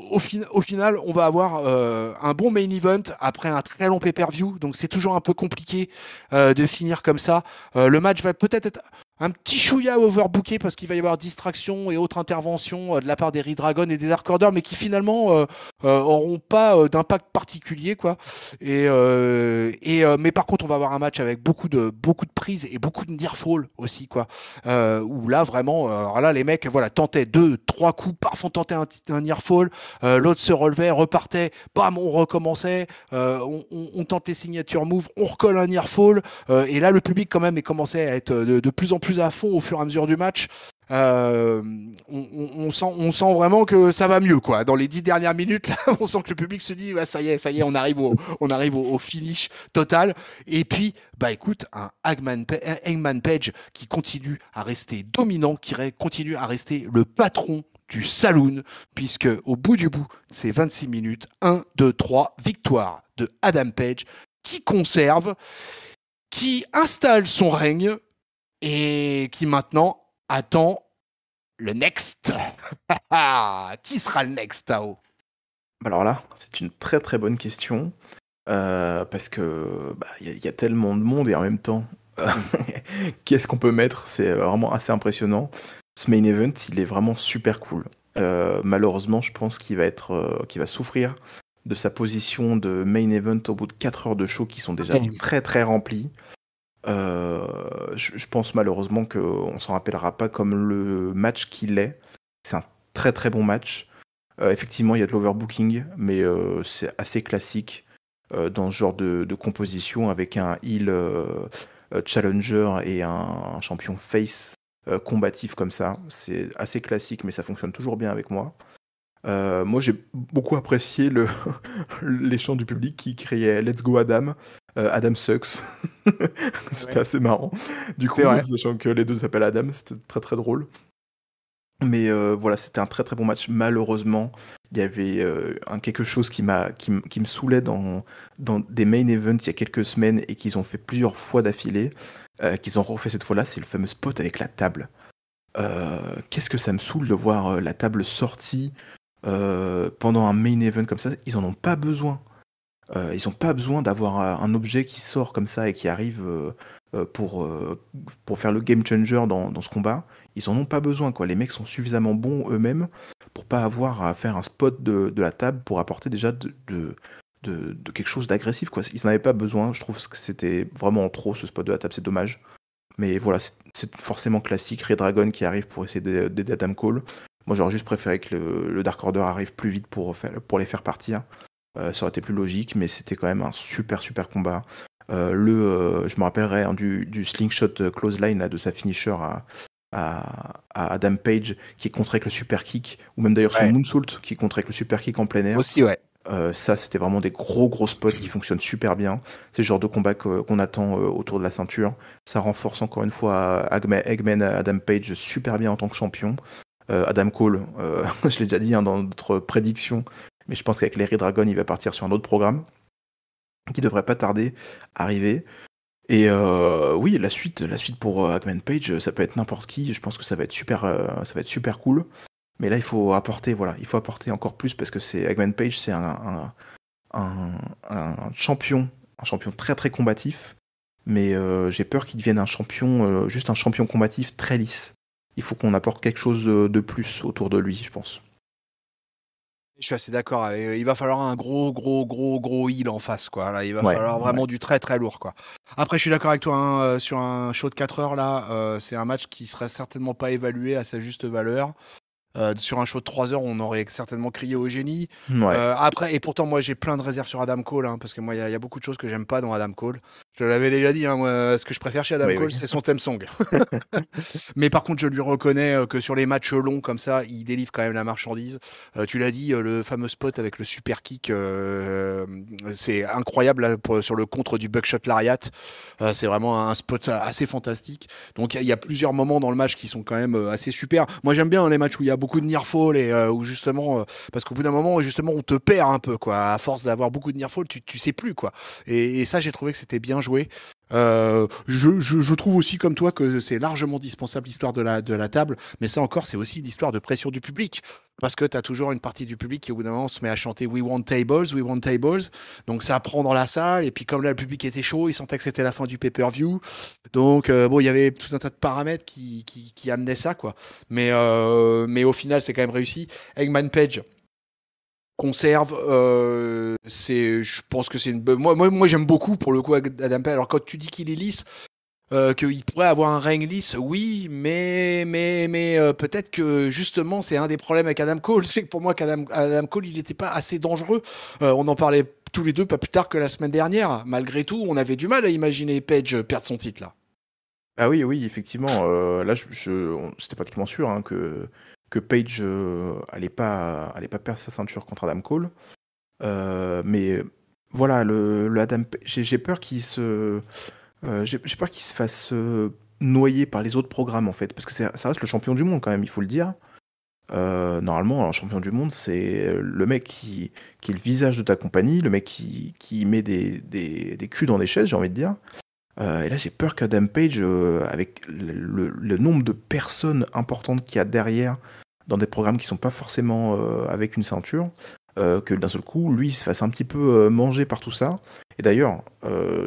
au final, on va avoir un bon main event après un très long pay-per-view, donc c'est toujours un peu compliqué de finir comme ça. Le match va peut-être être un petit chouïa overbooké parce qu'il va y avoir distraction et autres interventions de la part des Redragon et des Dark Order, mais qui finalement auront pas d'impact particulier, quoi. Mais par contre, on va avoir un match avec beaucoup de prises et beaucoup de near fall aussi, quoi. Où là vraiment, alors là les mecs, voilà, tentaient deux, trois coups, paf, on tentait un near fall. L'autre se relevait, repartait, bam, on recommençait, on tente les signatures moves, on recolle un near fall, et là le public quand même est commencé à être de plus en plus à fond au fur et à mesure du match. Euh, on sent vraiment que ça va mieux, quoi. Dans les 10 dernières minutes, là, on sent que le public se dit, bah, ça y est, on arrive au finish total. Et puis, bah écoute, un Hangman Page qui continue à rester dominant, continue à rester le patron du saloon, puisque au bout du bout, c'est 26 minutes, 1, 2, 3, victoire de Adam Page, qui conserve, qui installe son règne, et qui maintenant attend le next. Qui sera le next, Tao? Alors là, c'est une très très bonne question. Parce que bah, y a tellement de monde et en même temps, qu'est-ce qu'on peut mettre? C'est vraiment assez impressionnant. Ce main event, il est vraiment super cool. Malheureusement, je pense qu'il va souffrir de sa position de main event au bout de 4 heures de show qui sont déjà très très remplies. Je pense malheureusement qu'on s'en rappellera pas comme le match qu'il est. C'est un très très bon match. Effectivement, il y a de l'overbooking, mais c'est assez classique dans ce genre de composition avec un heal challenger et un champion face combatif comme ça. C'est assez classique, mais ça fonctionne toujours bien avec moi. Moi, j'ai beaucoup apprécié les chants du public qui criaient Let's go Adam, Adam sucks. C'était Ouais. assez marrant. Du C'est coup, vrai. sachant que les deux s'appellent Adam, c'était très très drôle. Mais voilà, c'était un très très bon match. Malheureusement, il y avait quelque chose qui me saoulait dans des main events il y a quelques semaines et qu'ils ont fait plusieurs fois d'affilée, qu'ils ont refait cette fois-là, c'est le fameux spot avec la table. Qu'est-ce que ça me saoule de voir la table sortie pendant un main event comme ça. Ils en ont pas besoin. Ils ont pas besoin d'avoir un objet qui sort comme ça et qui arrive pour faire le game changer dans ce combat. Ils en ont pas besoin, quoi. Les mecs sont suffisamment bons eux-mêmes pour pas avoir à faire un spot de la table pour apporter déjà de quelque chose d'agressif, quoi. Ils n'en avaient pas besoin. Je trouve que c'était vraiment en trop ce spot de la table, c'est dommage. Mais voilà, c'est forcément classique. Red Dragon qui arrive pour essayer d'aider Adam Cole. Moi, j'aurais juste préféré que le Dark Order arrive plus vite pour les faire partir. Ça aurait été plus logique, mais c'était quand même un super super combat. Je me rappellerai hein, du slingshot clothesline là, de sa finisher à Adam Page qui est contré avec le super kick, ou même d'ailleurs son Ouais. moonsault qui est contré avec le super kick en plein air. Aussi, ouais. Ça, c'était vraiment des gros spots qui fonctionnent super bien. C'est le genre de combat qu'on attend autour de la ceinture. Ça renforce encore une fois Eggman Adam Page super bien en tant que champion. Adam Cole, je l'ai déjà dit hein, dans notre prédiction, mais je pense qu'avec les Red Dragon, il va partir sur un autre programme qui devrait pas tarder à arriver. Et oui, la suite pour Eggman Page, ça peut être n'importe qui. Je pense que ça va être super cool. Mais là, il faut apporter encore plus parce que Eggman Page, c'est un champion très très combatif. Mais j'ai peur qu'il devienne juste un champion combatif très lisse. Il faut qu'on apporte quelque chose de plus autour de lui, je pense. Je suis assez d'accord. Il va falloir un gros heal en face, quoi. Là, il va Ouais, falloir ouais. vraiment du très, très lourd, quoi. Après, je suis d'accord avec toi, hein, sur un show de 4 heures, là, c'est un match qui serait certainement pas évalué à sa juste valeur. Sur un show de 3 heures, on aurait certainement crié au génie. Ouais. Après, et pourtant, moi, j'ai plein de réserves sur Adam Cole, hein, parce que moi, il y a beaucoup de choses que j'aime pas dans Adam Cole. Je te l'avais déjà dit, hein, moi, ce que je préfère chez Adam Oui, oui. Cole, c'est son theme song. Mais par contre, je lui reconnais que sur les matchs longs comme ça, il délivre quand même la marchandise. Tu l'as dit, le fameux spot avec le super kick, c'est incroyable là, sur le contre du Buckshot Lariat. C'est vraiment un spot assez fantastique. Donc il y a plusieurs moments dans le match qui sont quand même assez super. Moi j'aime bien les matchs où il y a beaucoup de near fall et où justement, parce qu'au bout d'un moment, justement, on te perd un peu quoi. À force d'avoir beaucoup de near fall, tu sais plus quoi. Et ça, j'ai trouvé que c'était bien joué. Je trouve aussi comme toi que c'est largement dispensable l'histoire de la table, mais ça encore c'est aussi l'histoire de pression du public, parce que tu as toujours une partie du public qui au bout d'un moment se met à chanter We want tables, we want tables, donc ça prend dans la salle, et puis comme là le public était chaud, ils sentaient que c'était la fin du pay-per-view, donc bon il y avait tout un tas de paramètres qui amenaient ça quoi, mais au final c'est quand même réussi. Eggman Page conserve, je pense que c'est une bonne. Moi j'aime beaucoup pour le coup Adam Page. Alors quand tu dis qu'il est lisse, qu'il pourrait avoir un règne lisse, oui, mais peut-être que justement c'est un des problèmes avec Adam Cole, c'est que pour moi Adam Cole il n'était pas assez dangereux. On en parlait tous les deux pas plus tard que la semaine dernière. Malgré tout, on avait du mal à imaginer Page perdre son titre là. Ah oui, oui, effectivement. Là, c'était pratiquement sûr hein, que Page allait pas perdre sa ceinture contre Adam Cole. Mais voilà, j'ai peur j'ai peur qu'il se fasse noyer par les autres programmes en fait, parce que ça reste le champion du monde quand même, il faut le dire. Normalement, un champion du monde, c'est le mec qui est le visage de ta compagnie, le mec qui met des culs dans des chaises, j'ai envie de dire. Et là, j'ai peur qu'Adam Page, avec le nombre de personnes importantes qu'il y a derrière, dans des programmes qui sont pas forcément avec une ceinture, que d'un seul coup, lui, il se fasse un petit peu manger par tout ça. Et d'ailleurs,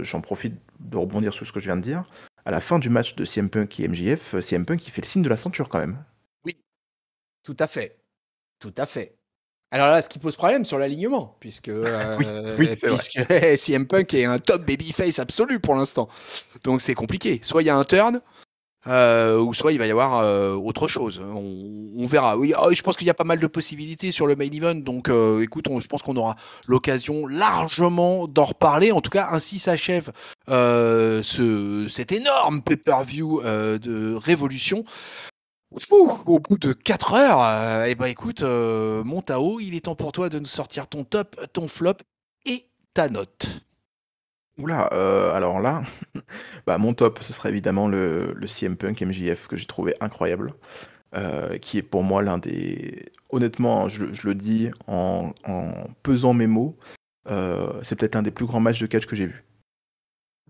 j'en profite de rebondir sur ce que je viens de dire. À la fin du match de CM Punk et MJF, CM Punk, il fait le signe de la ceinture quand même. Oui, tout à fait, tout à fait. Alors là, ce qui pose problème sur l'alignement, puisque, Oui, oui, c'est vrai. puisque CM Punk est un top babyface absolu pour l'instant. Donc c'est compliqué. Soit il y a un turn, ou soit il va y avoir autre chose. On verra. Oui, je pense qu'il y a pas mal de possibilités sur le main event, donc écoute, je pense qu'on aura l'occasion largement d'en reparler. En tout cas, ainsi s'achève cet énorme pay-per-view de Révolution. Fou, au bout de 4 heures, eh ben écoute, mon Tao, il est temps pour toi de nous sortir ton top, ton flop et ta note. Oula, alors là, bah, mon top, ce serait évidemment le CM Punk MJF que j'ai trouvé incroyable, qui est pour moi l'un des... Honnêtement, je le dis en pesant mes mots, c'est peut-être l'un des plus grands matchs de catch que j'ai vu.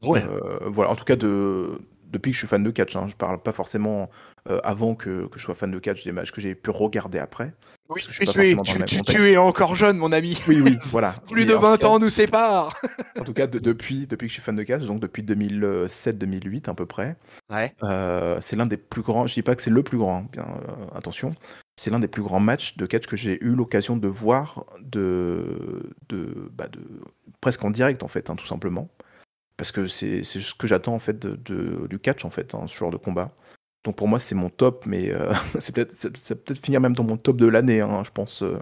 Ouais. Voilà, en tout cas depuis que je suis fan de catch, hein. Je parle pas forcément avant que je sois fan de catch des matchs que j'ai pu regarder après, Oui, parce que je suis mais pas forcément dans le même tu contexte. es encore jeune, mon ami. Oui, oui, voilà. Plus de Mais en tout 20 cas, ans nous séparent. depuis que je suis fan de catch, donc depuis 2007-2008 à peu près, Ouais. c'est l'un des plus grands. Je dis pas que c'est le plus grand, hein, bien attention. C'est l'un des plus grands matchs de catch que j'ai eu l'occasion de voir de presque en direct en fait, hein, tout simplement. Parce que c'est ce que j'attends en fait du catch en fait, hein, ce genre de combat. Donc pour moi c'est mon top, mais c'est peut-être finir même dans mon top de l'année, hein, je pense, ce Bah,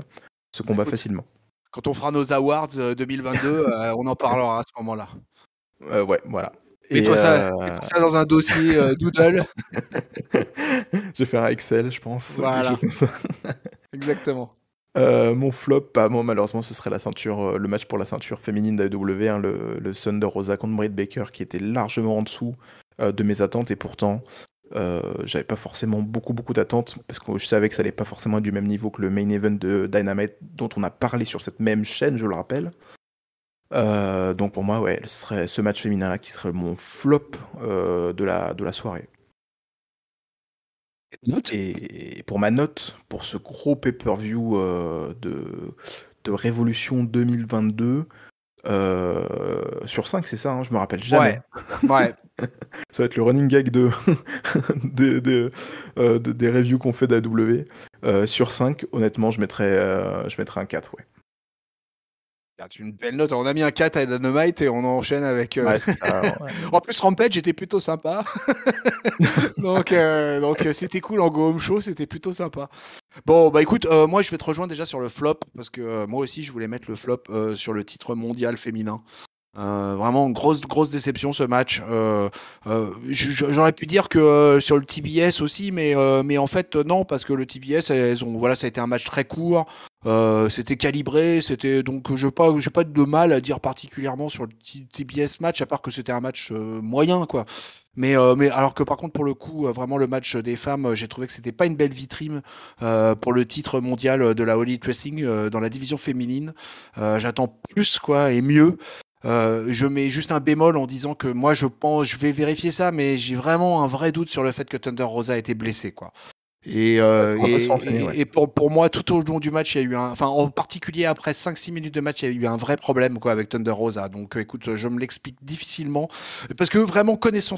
combat écoute, facilement. quand on fera nos awards 2022, on en parlera à ce moment-là. Ouais, voilà. Et Mets-toi ça dans un dossier Doodle. je vais faire un Excel, je pense, quelque chose Voilà, comme ça. exactement. Mon flop, bah, moi malheureusement ce serait la ceinture, le match pour la ceinture féminine d'AEW, hein, le Thunder Rosa contre Britt Baker qui était largement en dessous de mes attentes et pourtant j'avais pas forcément beaucoup d'attentes parce que je savais que ça allait pas forcément être du même niveau que le main event de Dynamite dont on a parlé sur cette même chaîne, je le rappelle. Donc pour moi, ouais, ce serait ce match féminin là qui serait mon flop de la soirée. Note. Et pour ma note, pour ce gros pay-per-view de Révolution 2022, sur 5, c'est ça, hein, je me rappelle Ouais, jamais. ouais. Ça va être le running gag des reviews qu'on fait d'AW. Sur 5, honnêtement, je mettrais un 4, ouais. C'est une belle note. On a mis un 4 à Dynamite et on enchaîne avec. Ouais, c'est ça. Ouais. En plus, Rampage était plutôt sympa. Donc c'était cool en Go Home Show, c'était plutôt sympa. Bon, bah écoute, moi je vais te rejoindre déjà sur le flop parce que moi aussi je voulais mettre le flop sur le titre mondial féminin. Vraiment grosse déception ce match. J'aurais pu dire que sur le TBS aussi, mais en fait non parce que le TBS, voilà, ça a été un match très court. C'était calibré, c'était donc j'ai pas de mal à dire particulièrement sur le TBS match à part que c'était un match moyen quoi. Mais alors que par contre pour le coup vraiment le match des femmes j'ai trouvé que c'était pas une belle vitrine pour le titre mondial de la All Elite Wrestling dans la division féminine. J'attends plus quoi et mieux. Je mets juste un bémol en disant que moi je vais vérifier ça, mais j'ai vraiment un vrai doute sur le fait que Thunder Rosa a été blessé, quoi. Et, Ouais, euh, faudra pas se renseigner, ouais. et, et pour moi, tout au long du match, il y a eu enfin, en particulier après 5-6 minutes de match, il y a eu un vrai problème, quoi, avec Thunder Rosa. Donc, écoute, je me l'explique difficilement. Parce que vraiment, connaissant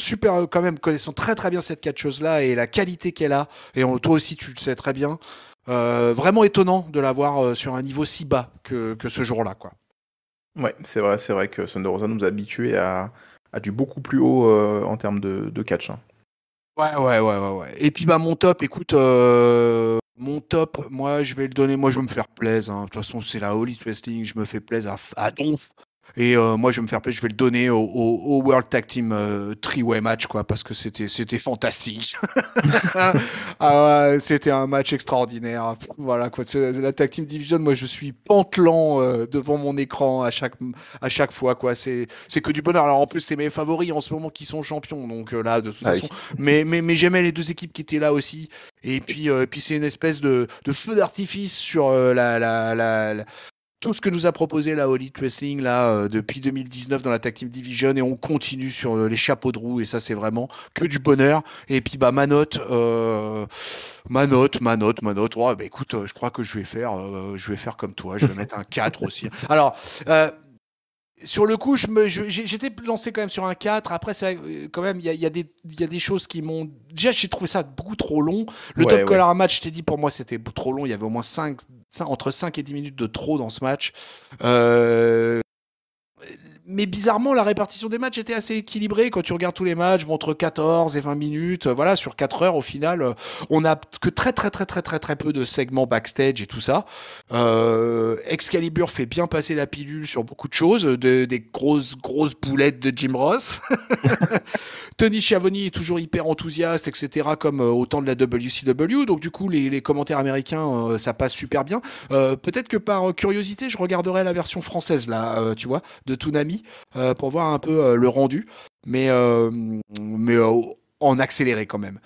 très très bien cette catcheuse-là et la qualité qu'elle a, et toi aussi, tu le sais très bien, vraiment étonnant de la voir sur un niveau si bas que ce jour-là, quoi. Ouais, c'est vrai que Thunder Rosa nous a habitués à du beaucoup plus haut en termes de catch, hein. Ouais. Et puis bah mon top, écoute, mon top, moi je vais le donner, moi je vais me faire plaisir, hein. De toute façon c'est la All Elite Wrestling, je me fais plaisir à donf. Et moi je vais me faire plaisir, je vais le donner au World Tag Team Three-Way Match quoi, parce que c'était fantastique. Ah ouais, c'était un match extraordinaire. Voilà quoi, la Tag Team Division, moi je suis pantelant devant mon écran à chaque fois quoi. C'est que du bonheur. Alors en plus c'est mes favoris en ce moment qui sont champions, donc là de toute Ah oui. façon. Mais j'aimais les deux équipes qui étaient là aussi. Et puis c'est une espèce de feu d'artifice sur tout ce que nous a proposé la All Elite Wrestling là depuis 2019 dans la Tag Team Division et on continue sur les chapeaux de roue et ça c'est vraiment que du bonheur. Et puis bah ma note. Ouais, bah écoute, je crois que je vais faire comme toi, je vais mettre un 4 aussi. Alors sur le coup, j'étais lancé quand même sur un 4. Après, quand même, il y a des choses qui m'ont. Déjà, j'ai trouvé ça beaucoup trop long. Le Ouais, top ouais. color match, je t'ai dit, pour moi, c'était trop long. Il y avait au moins entre 5 et 10 minutes de trop dans ce match. Euh, mais bizarrement, la répartition des matchs était assez équilibrée. Quand tu regardes tous les matchs, vont entre 14 et 20 minutes. Voilà, sur 4 heures, au final, on a que très peu de segments backstage et tout ça. Excalibur fait bien passer la pilule sur beaucoup de choses, des grosses boulettes de Jim Ross. Tony Schiavone est toujours hyper enthousiaste, etc., comme au temps de la WCW. Donc, du coup, les commentaires américains, ça passe super bien. Peut-être que par curiosité, je regarderai la version française, là, tu vois, de Toonami, pour voir un peu le rendu. Mais en accéléré quand même.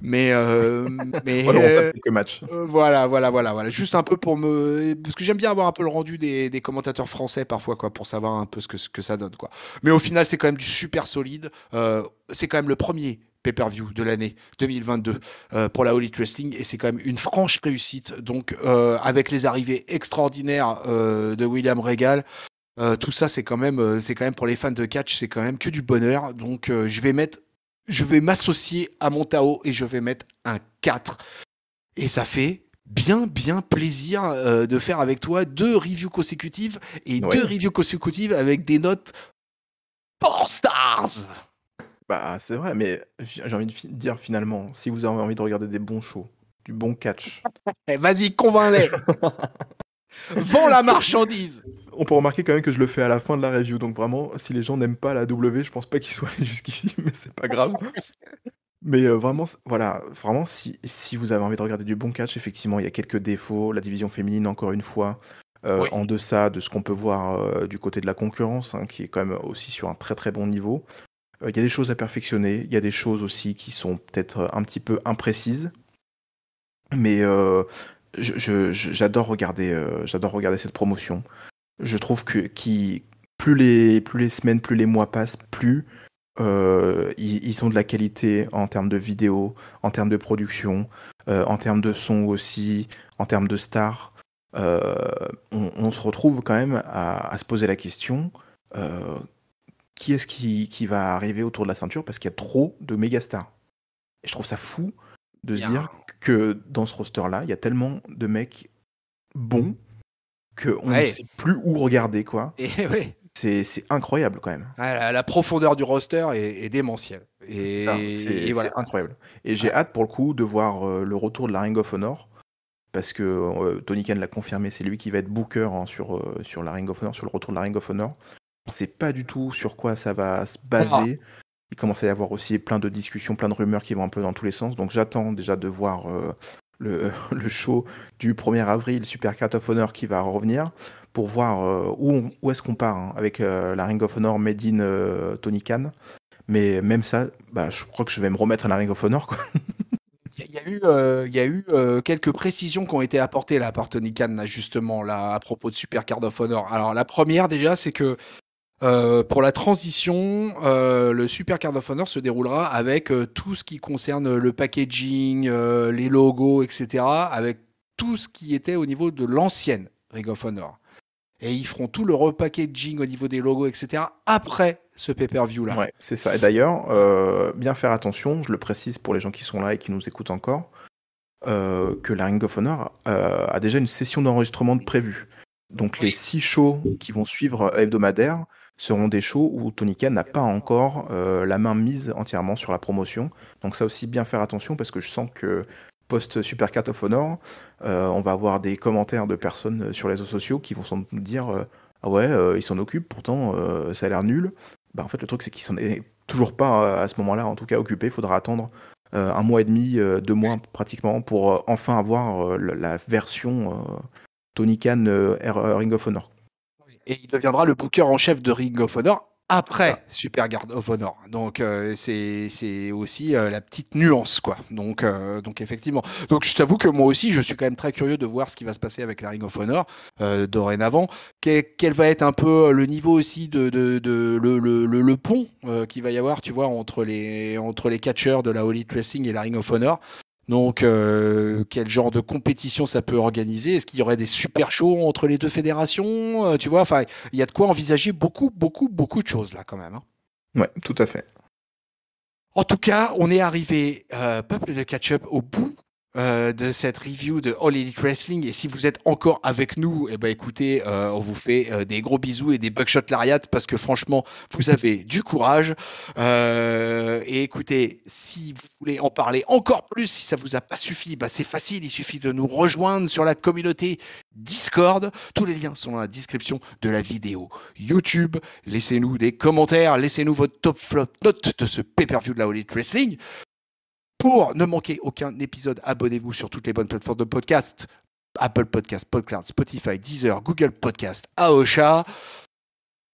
Mais, Voilà, on zappe quelques matchs. voilà. Juste un peu parce que j'aime bien avoir un peu le rendu des commentateurs français parfois, quoi, pour savoir un peu ce que ça donne, quoi. Mais au final, c'est quand même du super solide. C'est quand même le premier pay-per-view de l'année 2022 pour la All Elite Wrestling, et c'est quand même une franche réussite. Donc, avec les arrivées extraordinaires de William Regal, tout ça, c'est quand même pour les fans de catch, c'est quand même que du bonheur. Donc, je vais m'associer à mon Tao et je vais mettre un 4. Et ça fait bien plaisir de faire avec toi 2 reviews consécutives et 2 reviews consécutives avec des notes Power Stars. Bah, c'est vrai, mais j'ai envie de dire finalement, si vous avez envie de regarder des bons shows, du bon catch. Vas-y, convainc-les. Vends la marchandise. On peut remarquer quand même que je le fais à la fin de la review, donc vraiment, si les gens n'aiment pas la W, je pense pas qu'ils soient allés jusqu'ici, mais c'est pas grave. Mais vraiment, voilà, vraiment, si vous avez envie de regarder du bon catch, effectivement, il y a quelques défauts. La division féminine, encore une fois, en deçà de ce qu'on peut voir du côté de la concurrence, hein, qui est quand même aussi sur un très bon niveau. Il y a des choses à perfectionner, il y a des choses aussi qui sont peut-être un petit peu imprécises, mais j'adore regarder cette promotion. Je trouve que plus les semaines, plus les mois passent, plus ils ont de la qualité en termes de vidéo, en termes de production, en termes de son aussi, en termes de stars. On se retrouve quand même à se poser la question, qui est-ce qui va arriver autour de la ceinture, parce qu'il y a trop de méga stars. Et je trouve ça fou de se dire que dans ce roster-là, il y a tellement de mecs bons qu'on ne sait plus où regarder, quoi. Et C'est incroyable quand même. La profondeur du roster est démentielle. C'est incroyable. Et j'ai hâte pour le coup de voir le retour de la Ring of Honor, parce que Tony Khan l'a confirmé, c'est lui qui va être booker sur la Ring of Honor, sur le retour de la Ring of Honor. On ne sait pas du tout sur quoi ça va se baser. Il commence à y avoir aussi plein de discussions, plein de rumeurs qui vont un peu dans tous les sens. Donc j'attends déjà de voir le show du 1er avril, Super Card of Honor, qui va revenir, pour voir où est-ce qu'on part, hein, avec la Ring of Honor made in Tony Khan. Mais même ça, je crois que je vais me remettre à la Ring of Honor, quoi. Il y a eu quelques précisions qui ont été apportées là par Tony Khan, là, justement, là, à propos de Super Card of Honor. Alors la première déjà, c'est que pour la transition, le Super Card of Honor se déroulera avec tout ce qui concerne le packaging, les logos, etc., avec tout ce qui était au niveau de l'ancienne Ring of Honor. Et ils feront tout le repackaging au niveau des logos, etc., après ce pay-per-view-là. Ouais, c'est ça. Et d'ailleurs, bien faire attention, je le précise pour les gens qui sont là et qui nous écoutent encore, que la Ring of Honor a déjà une session d'enregistrement de prévue. Donc les 6 shows qui vont suivre hebdomadaires seront des shows où Tony Khan n'a pas encore la main mise entièrement sur la promotion. Donc ça aussi, bien faire attention, parce que je sens que post-Super Card of Honor, on va avoir des commentaires de personnes sur les réseaux sociaux qui vont sans doute nous dire ah ouais, ils s'en occupent, pourtant ça a l'air nul. En fait, le truc, c'est qu'ils s'en est toujours pas à ce moment-là, en tout cas, occupé. Il faudra attendre 1 mois et demi, 2 mois pratiquement, pour enfin avoir la version Tony Khan Ring of Honor. Et il deviendra le booker en chef de Ring of Honor après Super Card of Honor. Donc c'est aussi la petite nuance, quoi. Donc effectivement. Donc je t'avoue que moi aussi, je suis quand même très curieux de voir ce qui va se passer avec la Ring of Honor dorénavant. Quel va être un peu le niveau aussi de le pont qu'il va y avoir, tu vois, entre les catcheurs de la All Elite Wrestling et la Ring of Honor. Donc, quel genre de compétition ça peut organiser? Est-ce qu'il y aurait des super shows entre les deux fédérations? Tu vois, enfin, il y a de quoi envisager beaucoup de choses là quand même, hein. Ouais, tout à fait. En tout cas, on est arrivé, peuple de catch-up, au bout de cette review de All Elite Wrestling. Et si vous êtes encore avec nous, écoutez, on vous fait des gros bisous et des buckshot lariat parce que franchement, vous avez du courage. Et écoutez, si vous voulez en parler encore plus, si ça vous a pas suffi, c'est facile, il suffit de nous rejoindre sur la communauté Discord. Tous les liens sont dans la description de la vidéo YouTube. Laissez-nous des commentaires, laissez-nous votre top flop note de ce pay-per-view de la All Elite Wrestling. Pour ne manquer aucun épisode, abonnez-vous sur toutes les bonnes plateformes de podcast. Apple Podcast, Podcast, Spotify, Deezer, Google Podcast, Aosha.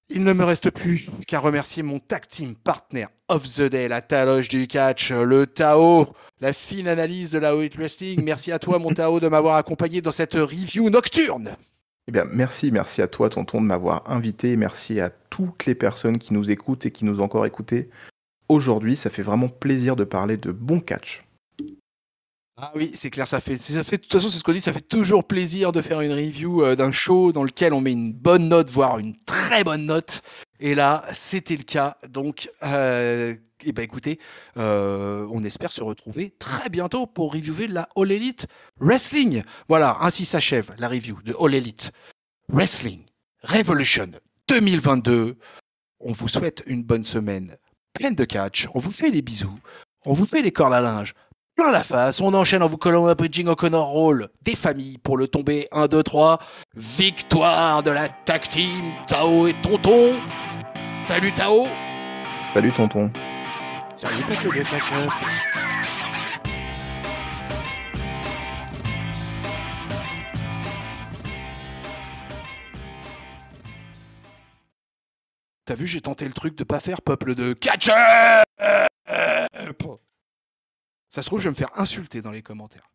Il ne me reste plus qu'à remercier mon tag team partner of the day, la taloche du catch, le Tao, la fine analyse de la All Elite Wrestling. Merci à toi, mon Tao, de m'avoir accompagné dans cette review nocturne. Eh bien, merci à toi, tonton, de m'avoir invité. Merci à toutes les personnes qui nous écoutent et qui nous ont encore écoutés. Aujourd'hui, ça fait vraiment plaisir de parler de bon catch. Ah oui, c'est clair, ça fait. De toute façon, c'est ce qu'on dit, ça fait toujours plaisir de faire une review d'un show dans lequel on met une bonne note, voire une très bonne note. Et là, c'était le cas. Donc, écoutez, on espère se retrouver très bientôt pour reviewer la All Elite Wrestling. Voilà, ainsi s'achève la review de All Elite Wrestling Revolution 2022. On vous souhaite une bonne semaine pleine de catch. On vous fait les bisous. On vous fait les cordes à linge plein la face. On enchaîne en vous collant un bridging O'Connor Roll des familles pour le tomber 1, 2, 3. Victoire de la tag team Tao et Tonton. Salut Tao. Salut tonton. Salut peuple de catch-up. T'as vu, j'ai tenté le truc de pas faire peuple de catch-up. Ça se trouve, je vais me faire insulter dans les commentaires.